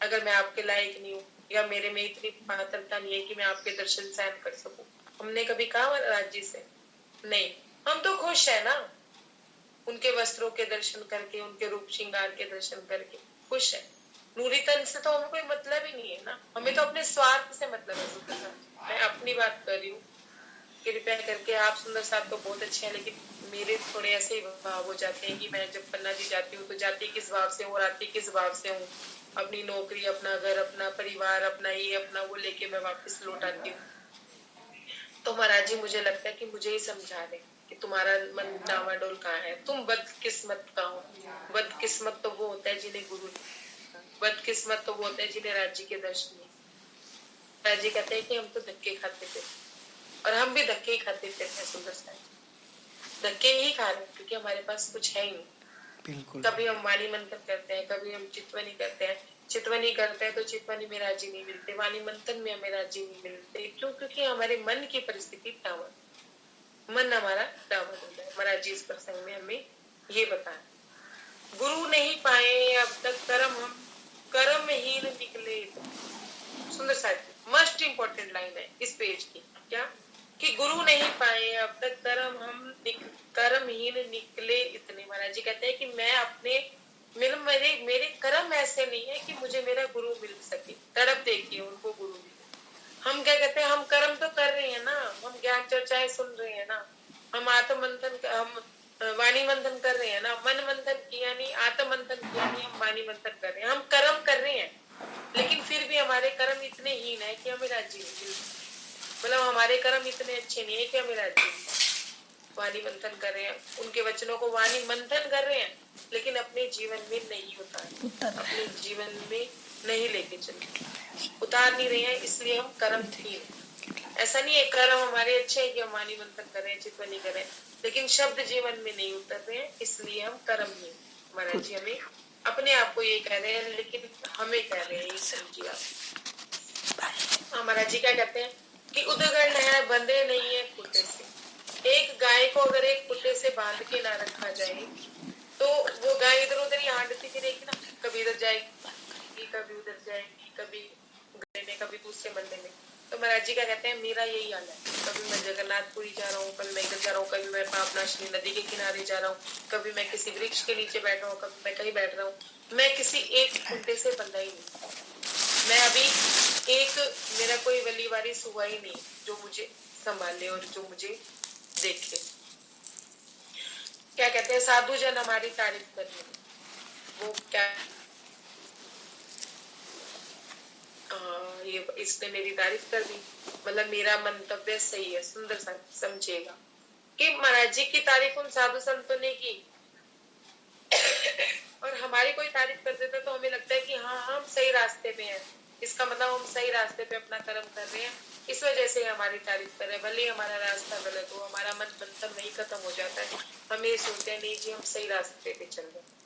अगर मैं आपके लायक नहीं हूँ या मेरे में इतनी पात्रता नहीं है कि मैं आपके दर्शन सहन कर सकूं, हमने कभी कहा महाराज जी से? नहीं। हम तो खुश है ना, उनके वस्त्रों के दर्शन करके, उनके रूप श्रृंगार के दर्शन करके खुश है। नूरी तन से तो हमें कोई मतलब ही नहीं है ना, हमें तो अपने स्वार्थ से मतलब है। सुंदर साहब, मैं अपनी बात कर रही हूँ, कृपया करके आप सुंदर साहब तो बहुत अच्छे हैं, लेकिन मेरे थोड़े ऐसे ही भाव हो जाते हैं कि मैं जब पन्ना जी जाती हूँ तो जाती किस भाव से हूँ और आती किस भाव से हूँ। अपनी नौकरी, अपना घर, अपना परिवार, अपना ये अपना वो लेके मैं वापस लौट आती हूँ। तो महाराज जी मुझे लगता है कि मुझे ही समझा रहे कि तुम्हारा मन डावाडोल कहाँ है, तुम बदकिस्मत का हो। बदकिस्मत तो वो होता है जिन्हें गुरु नहीं, बदकिस्मत तो वो होता है जिन्हें राज्य के दर्शन नहीं। राज जी कहते हैं कि हम तो धक्के खाते थे और हम भी धक्के ही खाते थे। सुंदर साहब, धक्के ही खा रहे हैं क्योंकि हमारे पास कुछ है ही नहीं। बिल्कुल। कभी हम वाणी मंथन करते हैं, कभी हम चितवनी करते हैं। चितवनी करते हैं तो चितवनी में राजी नहीं मिलते, वाणी मंथन में हमें राजी नहीं मिलते। क्यों? क्योंकि हमारे मन की परिस्थिति टावर, मन हमारा टावर हो जाए। महाराज जी इस प्रसंग में हमें ये बताया, गुरु नहीं पाए अब तक कर्म हम, कर्महीन निकले। सुंदर साहित्य मस्ट इंपॉर्टेंट लाइन है इस पेज की। क्या? कि गुरु नहीं पाए अब तक कर्म हम, कर्महीन निकले इतने। महाराज जी कहते हैं कि मैं अपने मेरे मेरे कर्म ऐसे नहीं है कि मुझे मेरा गुरु मिल सके। तड़प देखिए उनको गुरु मिले। हम क्या कहते हैं? हम कर्म तो कर रहे हैं ना, हम ज्ञान चर्चाएं सुन रहे हैं ना, हम आत्म मंथन, हम वाणी मंथन कर रहे हैं ना। मन मंथन किया नहीं, आत्म मंथन किया नहीं, हम वाणी मंथन कर रहे हैं, हम कर्म कर रहे हैं। लेकिन फिर भी हमारे कर्म इतने हीन है कि हमें राज्य नहीं मिलता। मतलब हमारे कर्म इतने अच्छे नहीं है कि हमें राज्य मिलता। वाणी मंथन कर रहे हैं, उनके वचनों को वाणी मंथन कर रहे हैं, लेकिन अपने जीवन में नहीं उतार, अपने जीवन में नहीं लेके चल, उतार नहीं रहे हैं, इसलिए हम कर्महीन। ऐसा नहीं है कर्म हमारे अच्छे है कि हम वाणी मंथन कर रहे हैं, चितवनी कर रहे हैं, लेकिन शब्द जीवन में नहीं उतर रहे हैं, इसलिए हम कर्महीन। महाराज जी हमें अपने आप को ये कह रहे हैं, लेकिन हमें कह रहे हैं, ये समझिए आप। महाराज जी क्या कहते हैं कि उदगण है बंधे नहीं है खूंटे से। एक गाय को अगर एक खूंटे से बांध के ना रखा जाए तो वो गाय इधर उधर ही हांडती फिरेगी ना, कभी इधर जाएगी, कभी उधर जाएगी, कभी गले में, कभी दूसरे मंडे में। तो महाराज जी क्या कहते हैं, मेरा यही हाल है। कभी मैं जगन्नाथपुरी जा रहा हूँ, कभी मैं इधर जा रहा हूँ, कभी मैं पापनाशनी नदी के किनारे जा रहा हूँ, कभी मैं किसी वृक्ष के नीचे बैठ रहा हूँ, कभी मैं कहीं बैठ रहा हूँ। मैं किसी एक खूंटे से बंधा ही नहीं। मैं अभी एक, मेरा कोई वली वारिस हुआ ही नहीं जो मुझे संभाले और जो मुझे देखे। क्या कहते हैं, साधु जन हमारी तारीफ करने, वो क्या, ये इसने मेरी तारीफ कर दी, मतलब मेरा मंतव्य सही है। सुंदर समझेगा कि महाराज जी की तारीफ उन साधु संतों ने की और हमारी कोई तारीफ कर देता तो हमें लगता है कि हाँ हम सही रास्ते पे हैं, इसका मतलब हम सही रास्ते पे अपना कर्म कर रहे हैं, इस वजह से हमारी तारीफ कर रहे हैं। भले हमारा रास्ता गलत हो, हमारा मन मंथन वही खत्म हो जाता है, हम ये सोचते हैं नहीं जी हम सही रास्ते पे चल रहे हैं।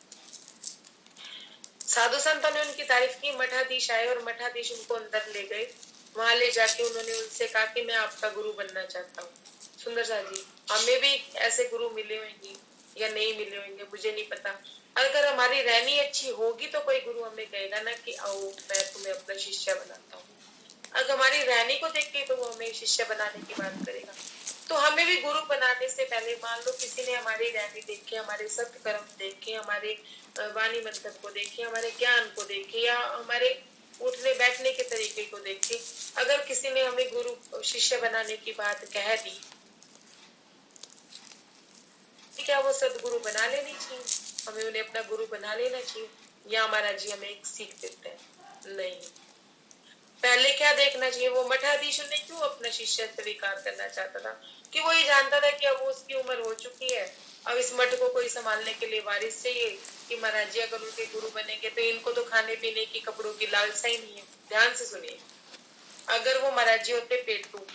साधु संतों ने उनकी तारीफ की। मठाधीश आए और मठाधीश उनको अंदर ले गए। वहां ले जाके उन्होंने उनसे कहा कि मैं आपका गुरु बनना चाहता हूँ। सुंदर सा जी, हमें भी ऐसे गुरु मिले होंगे या नहीं मिले होंगे मुझे नहीं पता। अगर हमारी रहनी अच्छी होगी तो कोई गुरु हमें कहेगा ना कि आओ मैं तुम्हें अपना शिष्य बनाता हूँ। अगर हमारी रहनी को देख के तो वो हमें शिष्य बनाने की बात करेगा। तो हमें भी गुरु बनाने से पहले मान लो किसी ने हमारी रहनी देखे, हमारे सत्य कर्म देखे, हमारे वाणी मंथन को देखे, हमारे ज्ञान को देखे, या हमारे उठने बैठने के तरीके को देखे, अगर किसी ने हमें गुरु शिष्य बनाने की बात कह दी, क्या को सदगुरु बना लेनी चाहिए, हमें उन्हें अपना गुरु बना लेना चाहिए। या महाराज जी हमें एक सीख देते हैं, नहीं, पहले क्या देखना चाहिए, वो मठाधीश ने क्यों अपना शिष्य स्वीकार करना चाहता था, कि वो ये जानता था कि अब उसकी उम्र हो चुकी है, अब इस मठ को कोई संभालने के लिए वारिस चाहिए, कि महाराज जी अगर उनके गुरु बनेंगे तो इनको तो खाने पीने की कपड़ों की लालसा ही नहीं है। ध्यान से सुनिए, अगर वो महाराज जी होते पेटू,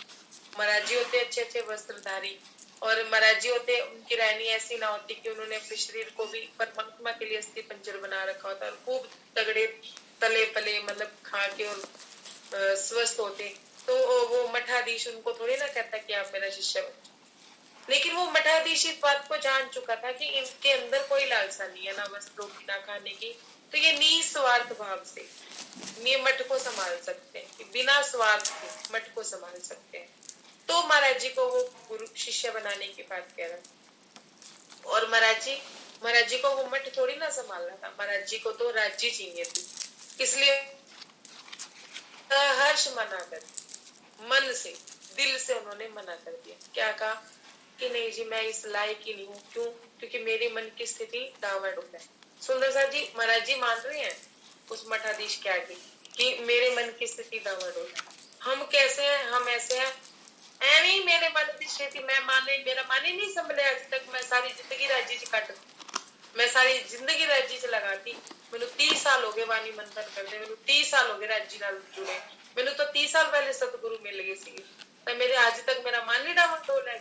महाराज जी होते अच्छे अच्छे वस्त्रधारी, और महाराज जी होते उनकी रहनी ऐसी ना होती कि उन्होंने अपने शरीर को भी परमात्मा के लिए अस्थि पंजर बना रखा होता, और खूब तगड़े तले पले मतलब खा के और स्वस्थ होते, तो वो मठाधीश उनको थोड़ी ना कहता कि आप मेरा शिष्य बनो। लेकिन वो मठाधीश इस बात को जान चुका था कि इनके अंदर कोई लालसा नहीं है, ना वस्त्रों की ना खाने की, तो ये निस्वार्थ भाव से ये मठ को संभाल सकते हैं, बिना स्वार्थ के मठ को संभाल सकते हैं। तो महाराज जी को वो गुरु शिष्य बनाने की बात कह रहा। और महाराज जी को वो मठ थोड़ी ना संभालना था, महाराज जी को तो राज्य चाहिए थी, इसलिए हर्ष मना कर, मन से दिल से उन्होंने मना कर दिया। क्या कहा कि नहीं जी मैं इस लायक ही नहीं हूँ, क्यों, क्योंकि मेरे मन की स्थिति डावाडोल है। सुंदर साहब जी महाराज जी मान रहे हैं उस मठाधीश के आगे कि मेरे मन की स्थिति डावाडोल है, हम कैसे हैं, हम ऐसे हैं, ਐਵੇਂ ਹੀ मेरे मन की स्थिति मैं माने मेरा मन ही नहीं संभले आज तक, मैं सारी जिंदगी राज्य च कट, मैं सारी जिंदगी राज्य च लगाती, मैनू 30 साल हो गए वाणी मंथन करते, मैनू 30 साल हो गए राज्य नाल जुड़े, मैनू तो 30 साल पहले सतगुरु मिल गए सी, तो मेरे आज तक मेरा मन ही डावाडोल है।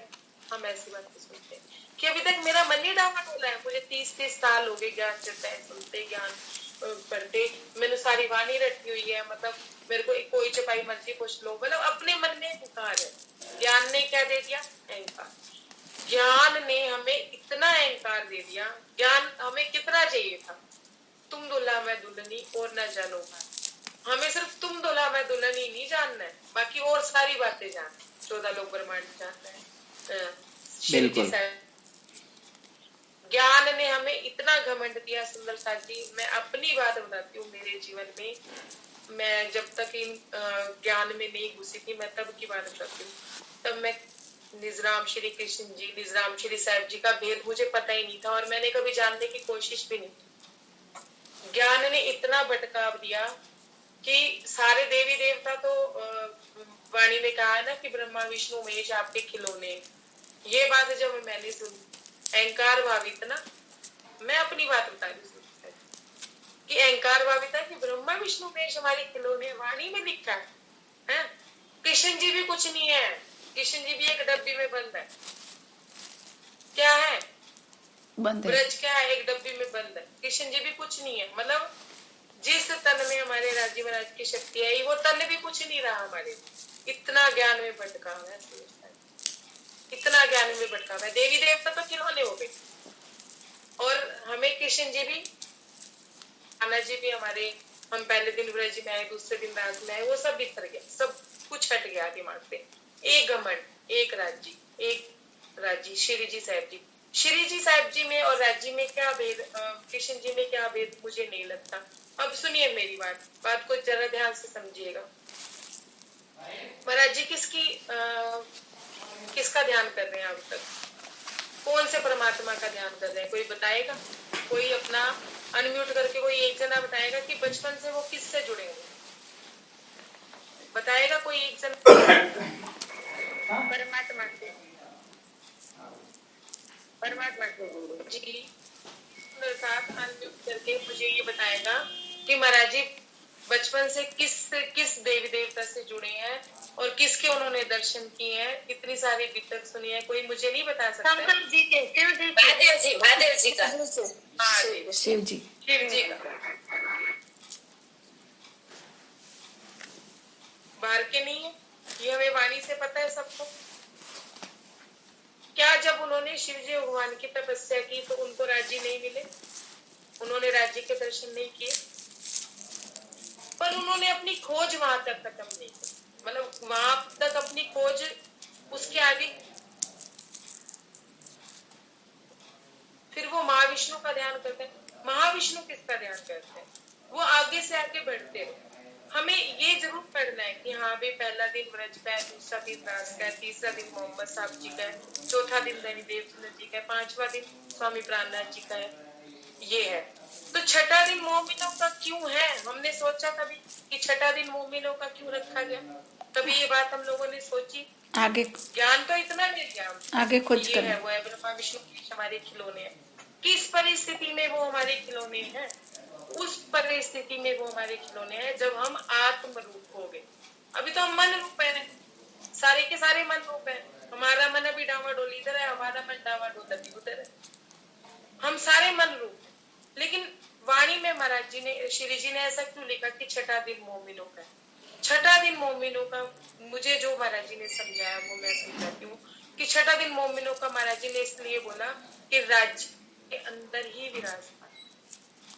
हम ऐसी बातें सुनते हैं कि अभी तक मेरा मन ही डावाडोल है, मुझे 30 साल हो गए ज्ञान चलता है, सुनते ज्ञान पढ़ते, मैंने सारी वाणी रखी हुई है, मतलब मेरे को कोई चपाई मर्जी पूछ लो, मतलब अपने मन में हुकार है। ज्ञान ने क्या दे दिया, अहंकार, ज्ञान ने हमें इतना अहंकार दे दिया, ज्ञान हमें कितना चाहिए था, तुम दुल्हा मैं दुल्हनी और न जानो भाई, हमें सिर्फ तुम दुल्हा मैं दुल्हनी नहीं जानना है, बाकी और सारी बातें जानना है, 14 लोग ब्रह्मांड जानना है। शिव जी साहब ज्ञान ने हमें इतना घमंड दिया। सुंदर साथ जी मैं अपनी बात बताती हूँ, मेरे जीवन में मैं जब तक इन ज्ञान में नहीं घुसी थी, मैं तब की बात बताती हूँ, तब मैं निजराम श्री कृष्ण जी, निजराम श्री साहब जी का भेद मुझे पता ही नहीं था, और मैंने कभी जानने की कोशिश भी नहीं की। ज्ञान ने इतना भटकाव दिया कि सारे देवी देवता तो वाणी ने कहा है ना कि ब्रह्मा विष्णु महेश आपके खिलौने, ये बात जब मैंने सुनी, अहंकार भावित ना, मैं अपनी बात बता रही हूँ कि अहंकार भावित है कि ब्रह्मा विष्णु महेश हमारे खिलौने, वाणी में लिखा है? कृष्ण जी भी कुछ नहीं है, कृष्ण जी भी एक डब्बी में बंद है, क्या है, बंद है, ब्रज क्या है, एक डब्बी में बंद है, कृष्ण जी भी कुछ नहीं है, मतलब जिस तन में हमारे राज्य महाराज की शक्ति आई वो तन भी कुछ नहीं रहा हमारे, इतना ज्ञान में भटकाव है, इतना ज्ञान में भटकाव है, देवी देवता तो खिलौने हो गए, और हमें कृष्ण जी भी, कान्हा जी भी हमारे, हम पहले दिन ब्रज में आए, दूसरे दिन राज में आए, वो सब बिखर गया, सब कुछ हट गया दिमाग से, एक घमंड, एक राज्य, एक राज्य, श्री जी साहब जी, श्री जी साहब जी में और राज्य में क्या भेद, कृष्ण जी में क्या भेद मुझे नहीं लगता। अब सुनिए मेरी बात को जरा ध्यान से समझिएगा। महाराज जी किसका ध्यान कर रहे हैं अब तक, कौन से परमात्मा का ध्यान कर रहे हैं, कोई बताएगा, कोई अपना अनम्यूट करके कोई एक जना बताएगा कि बचपन से वो किससे जुड़े हुए, बताएगा कोई एक जना, परमात्मा से, परमात्मा से जी साथ अनम्यूट करके मुझे ये बताएगा कि महाराज जी बचपन से किस देवी देवता से जुड़े हैं और किसके उन्होंने दर्शन किए हैं, इतनी सारी वितक सुनी है, कोई मुझे नहीं बता सकता। शंकर जी के, महादेव जी का, हाँ शिव जी, शिव जी का, बाहर के नहीं है, ये हमें वाणी से पता है सबको। क्या जब उन्होंने शिव जी भगवान की तपस्या की तो उनको राज्य नहीं मिले, उन्होंने राज्य के दर्शन नहीं किए, पर उन्होंने अपनी खोज वहां तक खत्म नहीं की, मतलब वहां तक अपनी खोज, उसके आगे फिर वो महाविष्णु का ध्यान करते हैं। महाविष्णु किसका ध्यान करते हैं, वो आगे से आगे बढ़ते हैं, हमें ये जरूर पढ़ना है कि हाँ भाई पहला दिन ब्रज का है, दूसरा दिन रास का है, तीसरा दिन मोहम्मद साहब जी का है, चौथा दिन धनीदेव चंद्र जी का है, पांचवा दिन स्वामी प्राणनाथ जी का है, ये है। तो छठा दिन मोमिनों का क्यों है? हमने सोचा कभी कि छठा दिन मोमिनों का क्यों रखा गया? कभी ये बात हम लोगों ने सोची? आगे ज्ञान तो इतना मिल गया हमको आगे कि खोज ये है करना। वो है, ब्रह्मा विष्णु महेश हमारे खिलौने हैं। किस परिस्थिति में वो हमारे खिलौने हैं? उस परिस्थिति में वो हमारे खिलौने हैं जब हम आत्म रूप हो गए। अभी तो हम मन रूप है, सारे के सारे मन रूप है। हमारा मन अभी डावाडोल इधर है, हमारा मन डावाडोल अभी उधर है। हम सारे मन रूप है। लेकिन वाणी में महाराज जी ने, श्री जी ने ऐसा क्यों लिखा कि छठा दिन मोमिनों का है? छठा दिन मोमिनों का मुझे जो महाराज जी ने समझाया वो मैं समझाती हूँ कि छठा दिन मोमिनों का महाराज जी ने इसलिए बोला कि राज्य के अंदर ही विराजमान,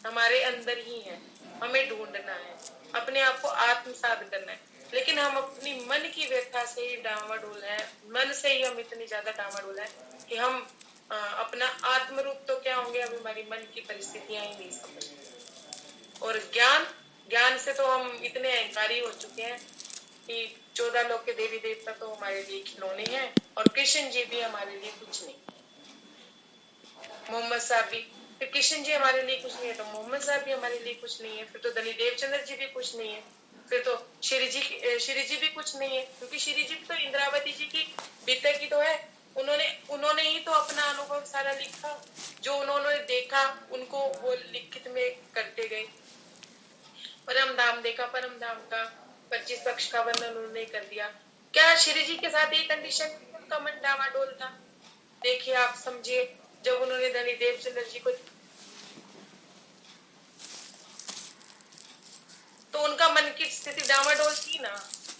हमारे अंदर ही है, हमें ढूंढना है, अपने आप को आत्मसात करना है। लेकिन हम अपनी मन की व्यथा से ही डावाडोल है, मन से ही हम इतनी ज्यादा डावाडोल है कि हम अपना आत्म रूप तो क्या होंगे, अब हमारी मन की परिस्थितियां ही नहीं समझ। और ज्ञान ज्ञान से तो हम इतने अहंकारी हो चुके हैं कि 14 लोग के देवी देवता तो हमारे लिए खिलौने हैं, और कृष्ण जी भी हमारे लिए कुछ नहीं, मोहम्मद साहब भी। फिर कृष्ण जी हमारे लिए कुछ नहीं है तो मोहम्मद साहब भी हमारे लिए कुछ नहीं है, फिर तो दली देवचंद्र जी भी कुछ नहीं है, फिर तो श्री जी भी कुछ नहीं है, क्योंकि श्री जी तो इंद्रावती जी की बीते की तो है। उन्होंने उन्होंने ही तो अपना अनुभव सारा लिखा, जो उन्होंने देखा उनको वो लिखित में करते गए। परम धाम देखा, परम धाम का 25 पक्ष का वर्णन उन्होंने कर दिया। क्या श्री जी के साथ एक कंडीशन, उनका मन डावाडोल था? देखिए आप समझिए, जब उन्होंने धनी देवचंद्र जी को, तो उनका मन की स्थिति डावाडोल थी ना,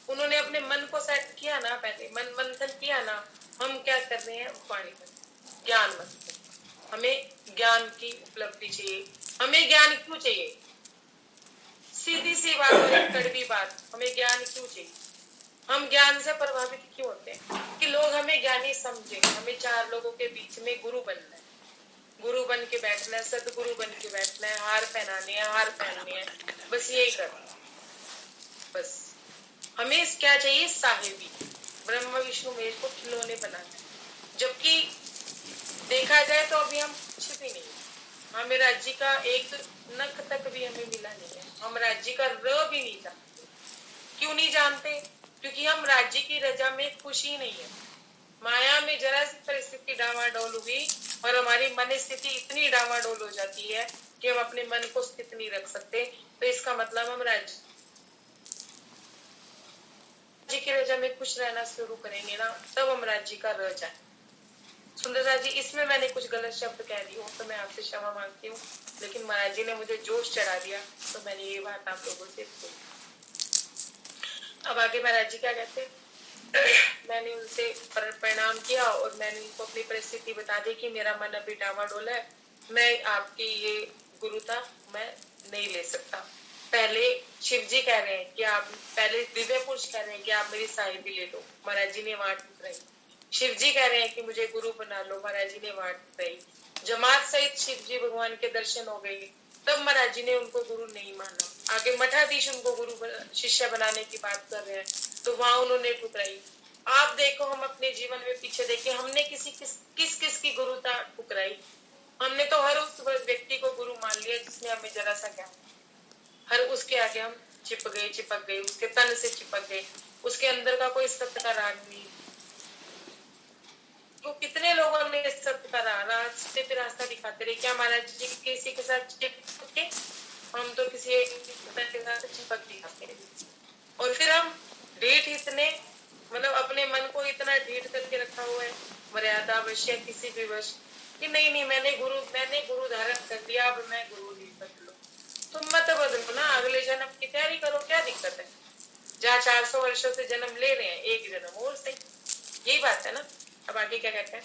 उन्होंने अपने मन को सेट किया ना, पहले मन मंथन किया ना। हम क्या कर रहे हैं? वाणी मंथन, ज्ञान मंथन। हमें ज्ञान की उपलब्धि चाहिए। हमें ज्ञान क्यों चाहिए? सीधी सी बात और एक कड़वी बात, हमें ज्ञान क्यों चाहिए? हम ज्ञान से प्रभावित क्यों होते हैं? कि लोग हमें ज्ञानी समझे। हमें 4 लोगों के बीच में गुरु बनना है, गुरु बन के बैठना है, सदगुरु बन के बैठना है, हार पहनाने हैं, हार पहनने हैं, बस यही कर। बस हमें क्या चाहिए? साहेबी, ब्रह्मा विष्णु महेश को खिलौने बनाना है। जबकि देखा जाए तो अभी हम कुछ भी नहीं, हमें राज्य का एक नख तक भी हमें मिला नहीं है, हम राज्य का र भी नहीं जानते। क्यों नहीं जानते? क्योंकि हम राज्य की रजा में खुश ही नहीं है। माया में जरा सी परिस्थिति डावाडोल हुई और हमारी मन स्थिति इतनी डावाडोल हो जाती है कि हम अपने मन को स्थित नहीं रख सकते। तो इसका मतलब हम राज्य की रजा में खुश रहना शुरू करेंगे ना, तब हम राज्य का रजा है। सुंदरता जी, इसमें मैंने कुछ गलत शब्द कह दी हूँ तो मैं आपसे क्षमा मांगती हूँ, लेकिन महाराज जी ने मुझे जोश चढ़ा दिया तो मैंने ये बात आप लोगों से बोली। अब आगे महाराज जी क्या कहते हैं? मैंने उनसे प्रणाम किया और मैंने उनको अपनी परिस्थिति बता दी कि मेरा मन अभी डावाडोल है, मैं आपकी ये गुरुता मैं नहीं ले सकता। पहले शिव जी कह रहे हैं कि आप, पहले दिव्य पुरुष कह रहे हैं कि आप मेरी साहिबी ले लो, महाराज जी ने वाट टुकराई। शिव जी कह रहे हैं कि मुझे गुरु बना लो, महाराज जी ने वाट टुकराई। जमात सहित शिव जी भगवान के दर्शन हो गए, तब महाराज जी ने उनको गुरु नहीं माना। आगे मठाधीश उनको गुरु शिष्य बनाने की बात कर रहे हैं तो वहां उन्होंने ठुकराई। आप देखो, हम अपने जीवन में पीछे देखे, हमने किस की गुरुता ठुकराई? हमने तो हर उस व्यक्ति को गुरु मान लिया जिसने हमें जरा सा ज्ञान, हर उसके आगे हम चिपक गए, उसके तन से चिपक गए, उसके अंदर का कोई सत्य का राग नहीं। तो कितने लोगों ने सत्य का रास्ते पे रास्ता दिखाते रहे, क्या महाराज जी किसी के साथ चिपक के? हम तो किसी एक के साथ चिपक दिखाते, और फिर हम ढीठ इतने, मतलब अपने मन को इतना ढीठ करके रखा हुआ है मर्यादा वश या किसी भी वश कि नहीं मैंने गुरु धारण कर लिया, अब मैं गुरु नहीं बदलो। तुम मत बदलो ना, अगले जन्म की तैयारी करो, क्या दिक्कत है? जहाँ 400 वर्षों से जन्म ले रहे हैं, एक जन्म और सही, यही बात है ना। अब आगे क्या कहते हैं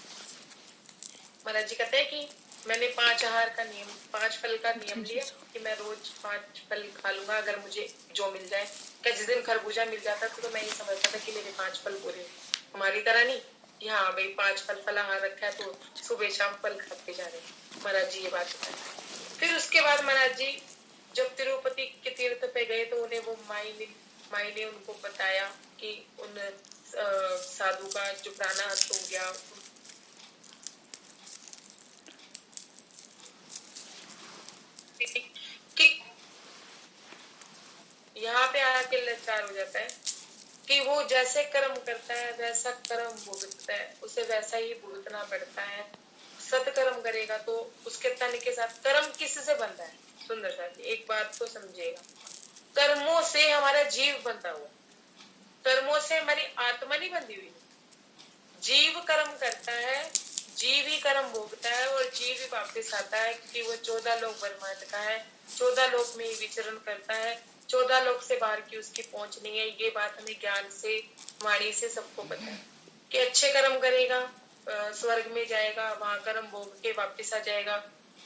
महाराज जी? कहते हैं कि मैंने 5 आहार का नियम, 5 फल का नियम लिया कि मैं रोज 5 फल खा लूंगा अगर मुझे जो मिल जाए। क्या जिस दिन खरबूजा मिल जाता तो मैं ये समझता था कि मेरे 5 फल पूरे, हमारी तरह नहीं कि हाँ भाई 5 फल फलाहार रखा है तो सुबह शाम फल खाते जा रहे हैं। महाराज जी ये बात बताए। फिर उसके बाद महाराज जी जब तिरुपति के तीर्थ पे गए तो उन्हें वो माई ने उनको बताया कि उन साधु का जो प्राणाहत हो गया, कि यहाँ पे आके लाचार हो जाता है कि वो जैसे कर्म करता है वैसा कर्म भुगतता है, उसे वैसा ही भुगतना पड़ता है। सत्कर्म करेगा तो उसके तन के साथ कर्म किससे बनता है? सुंदर सा एक बात तो समझिएगा, कर्मों से हमारा जीव बंधा हुआ, कर्मों से हमारी आत्मा नहीं बंधी हुई। जीव कर्म करता है, जीव ही कर्म भोगता है और जीव ही वापिस आता है, क्योंकि वो 14 लोक ब्रह्मांड का है, 14 लोक में ही विचरण करता है, 14 लोक से बाहर की उसकी पहुंच नहीं है। ये बात हमें ज्ञान से, वाणी से सबको पता है कि अच्छे कर्म करेगा स्वर्ग में जाएगा, वहां कर्म भोग के वापिस आ जाएगा,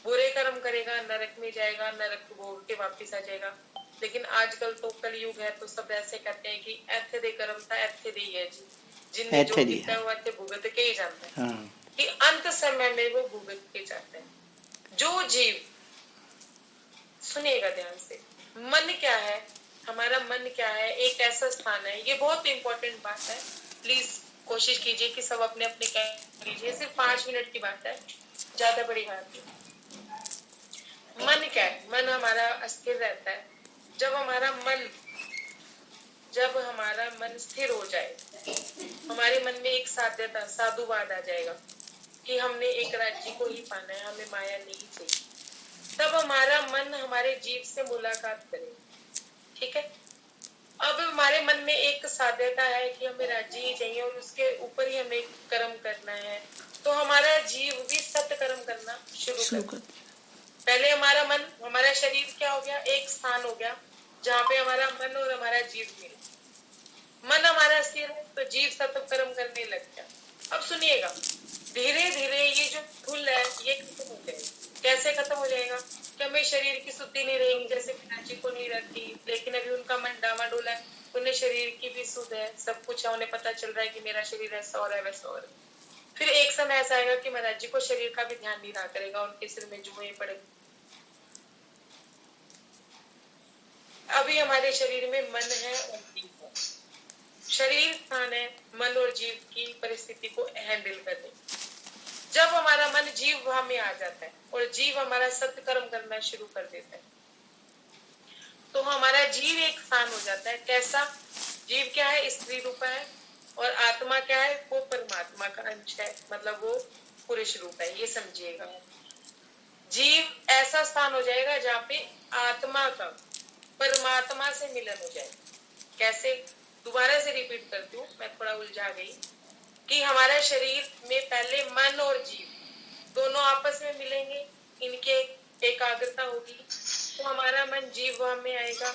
बुरे कर्म करेगा नरक में जाएगा, नरक भोग के वापिस आ जाएगा। लेकिन आजकल तो कलयुग है तो सब ऐसे कहते हैं कि ऐथे दे कर्म था ऐथे दे ही है जी, जिनने जो ऐथे दी किया है। हुआ थे भुगत के ही जाता है, हाँ कि अंत समय में वो भुगत के जाता है। जो जीव, सुनिएगा ध्यान से, मन क्या है, हमारा मन क्या है, एक ऐसा स्थान है, ये बहुत इंपॉर्टेंट बात है, प्लीज कोशिश कीजिए कि सब अपने अपने कह लीजिए, सिर्फ 5 मिनट की बात है, ज्यादा बड़ी बात नहीं। मन क्या है? मन हमारा अस्थिर रहता है। जब हमारा मन स्थिर हो जाए, हमारे मन में एक साध्यता, साधुवाद आ जाएगा कि हमने एक राज्य को ही पाना है, हमें माया नहीं चाहिए, तब हमारा मन हमारे जीव से मुलाकात करेगा। ठीक है, अब हमारे मन में एक साध्यता है कि हमें राज्य ही चाहिए और उसके ऊपर ही हमें कर्म करना है, तो हमारा जीव भी सत्य कर्म करना शुरू कर। पहले हमारा मन, हमारा शरीर क्या हो गया, एक स्थान हो गया जहाँ पे हमारा मन और हमारा जीव मिले। मन हमारा स्थिर है तो जीव सत्य कर्म करने लग गया। अब सुनिएगा, धीरे धीरे ये जो फूल है ये खत्म हो जाएगा। कैसे खत्म हो जाएगा? कि हमें शरीर की शुद्धि नहीं रहेगी, जैसे पिताजी को नहीं रहती, लेकिन अभी उनका मन डामाडोल है, उन्हें शरीर की भी शुद्ध है, सब कुछ है, उन्हें पता चल रहा है कि मेरा शरीर ऐसा और है वैसा और है। फिर एक समय ऐसा आएगा कि महाराज जी को शरीर का भी ध्यान नहीं रहा करेगा, उनके सिर में जुएं पड़ेगी। अभी हमारे शरीर में मन है और जीव है, शरीर स्थान है मन और जीव की परिस्थिति को हैंडल करने। जब हमारा मन जीव भाव में आ जाता है और जीव हमारा सत्य कर्म करना शुरू कर देता है, तो हमारा जीव एक स्थान हो जाता है। कैसा? जीव क्या है? स्त्री रूप है, और आत्मा क्या है? वो परमात्मा का अंश है, मतलब वो पुरुष रूप है, ये समझिएगा। जीव ऐसा स्थान हो जाएगा जहाँ पे आत्मा का परमात्मा से मिलन हो जाएगा। कैसे? दोबारा से रिपीट करती हूँ, मैं थोड़ा उलझा गई, कि हमारा शरीर में पहले मन और जीव दोनों आपस में मिलेंगे, इनके एकाग्रता होगी, तो हमारा मन जीव भाव में आएगा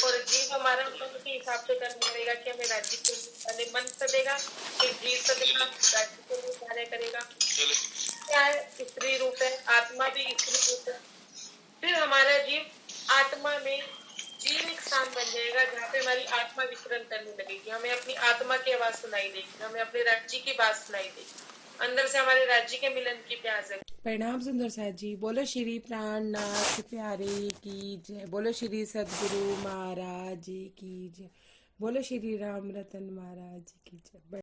और जीव हमारा मन के हिसाब से कर्म करेगा कि हमें राज्य के लिए, पहले मन सदेगा, फिर जीव सदेगा, राज्य के लिए कार्य करेगा। क्या है? स्त्री रूप है, आत्मा भी स्त्री रूप है। फिर हमारा जीव आत्मा में, जीव एक स्थान बन जाएगा जहाँ पे हमारी आत्मा विचरण करने लगेगी, हमें अपनी आत्मा की आवाज सुनाई देगी, हमें अपने राज्य की बात सुनाई देगी, अंदर से हमारे राज्य के मिलन की प्यास है। प्रणाम सुंदर साथ जी। बोलो श्री प्राणनाथ प्यारे की जय, बोलो श्री सदगुरु महाराज की जय, बोलो श्री राम रतन महाराज की जय।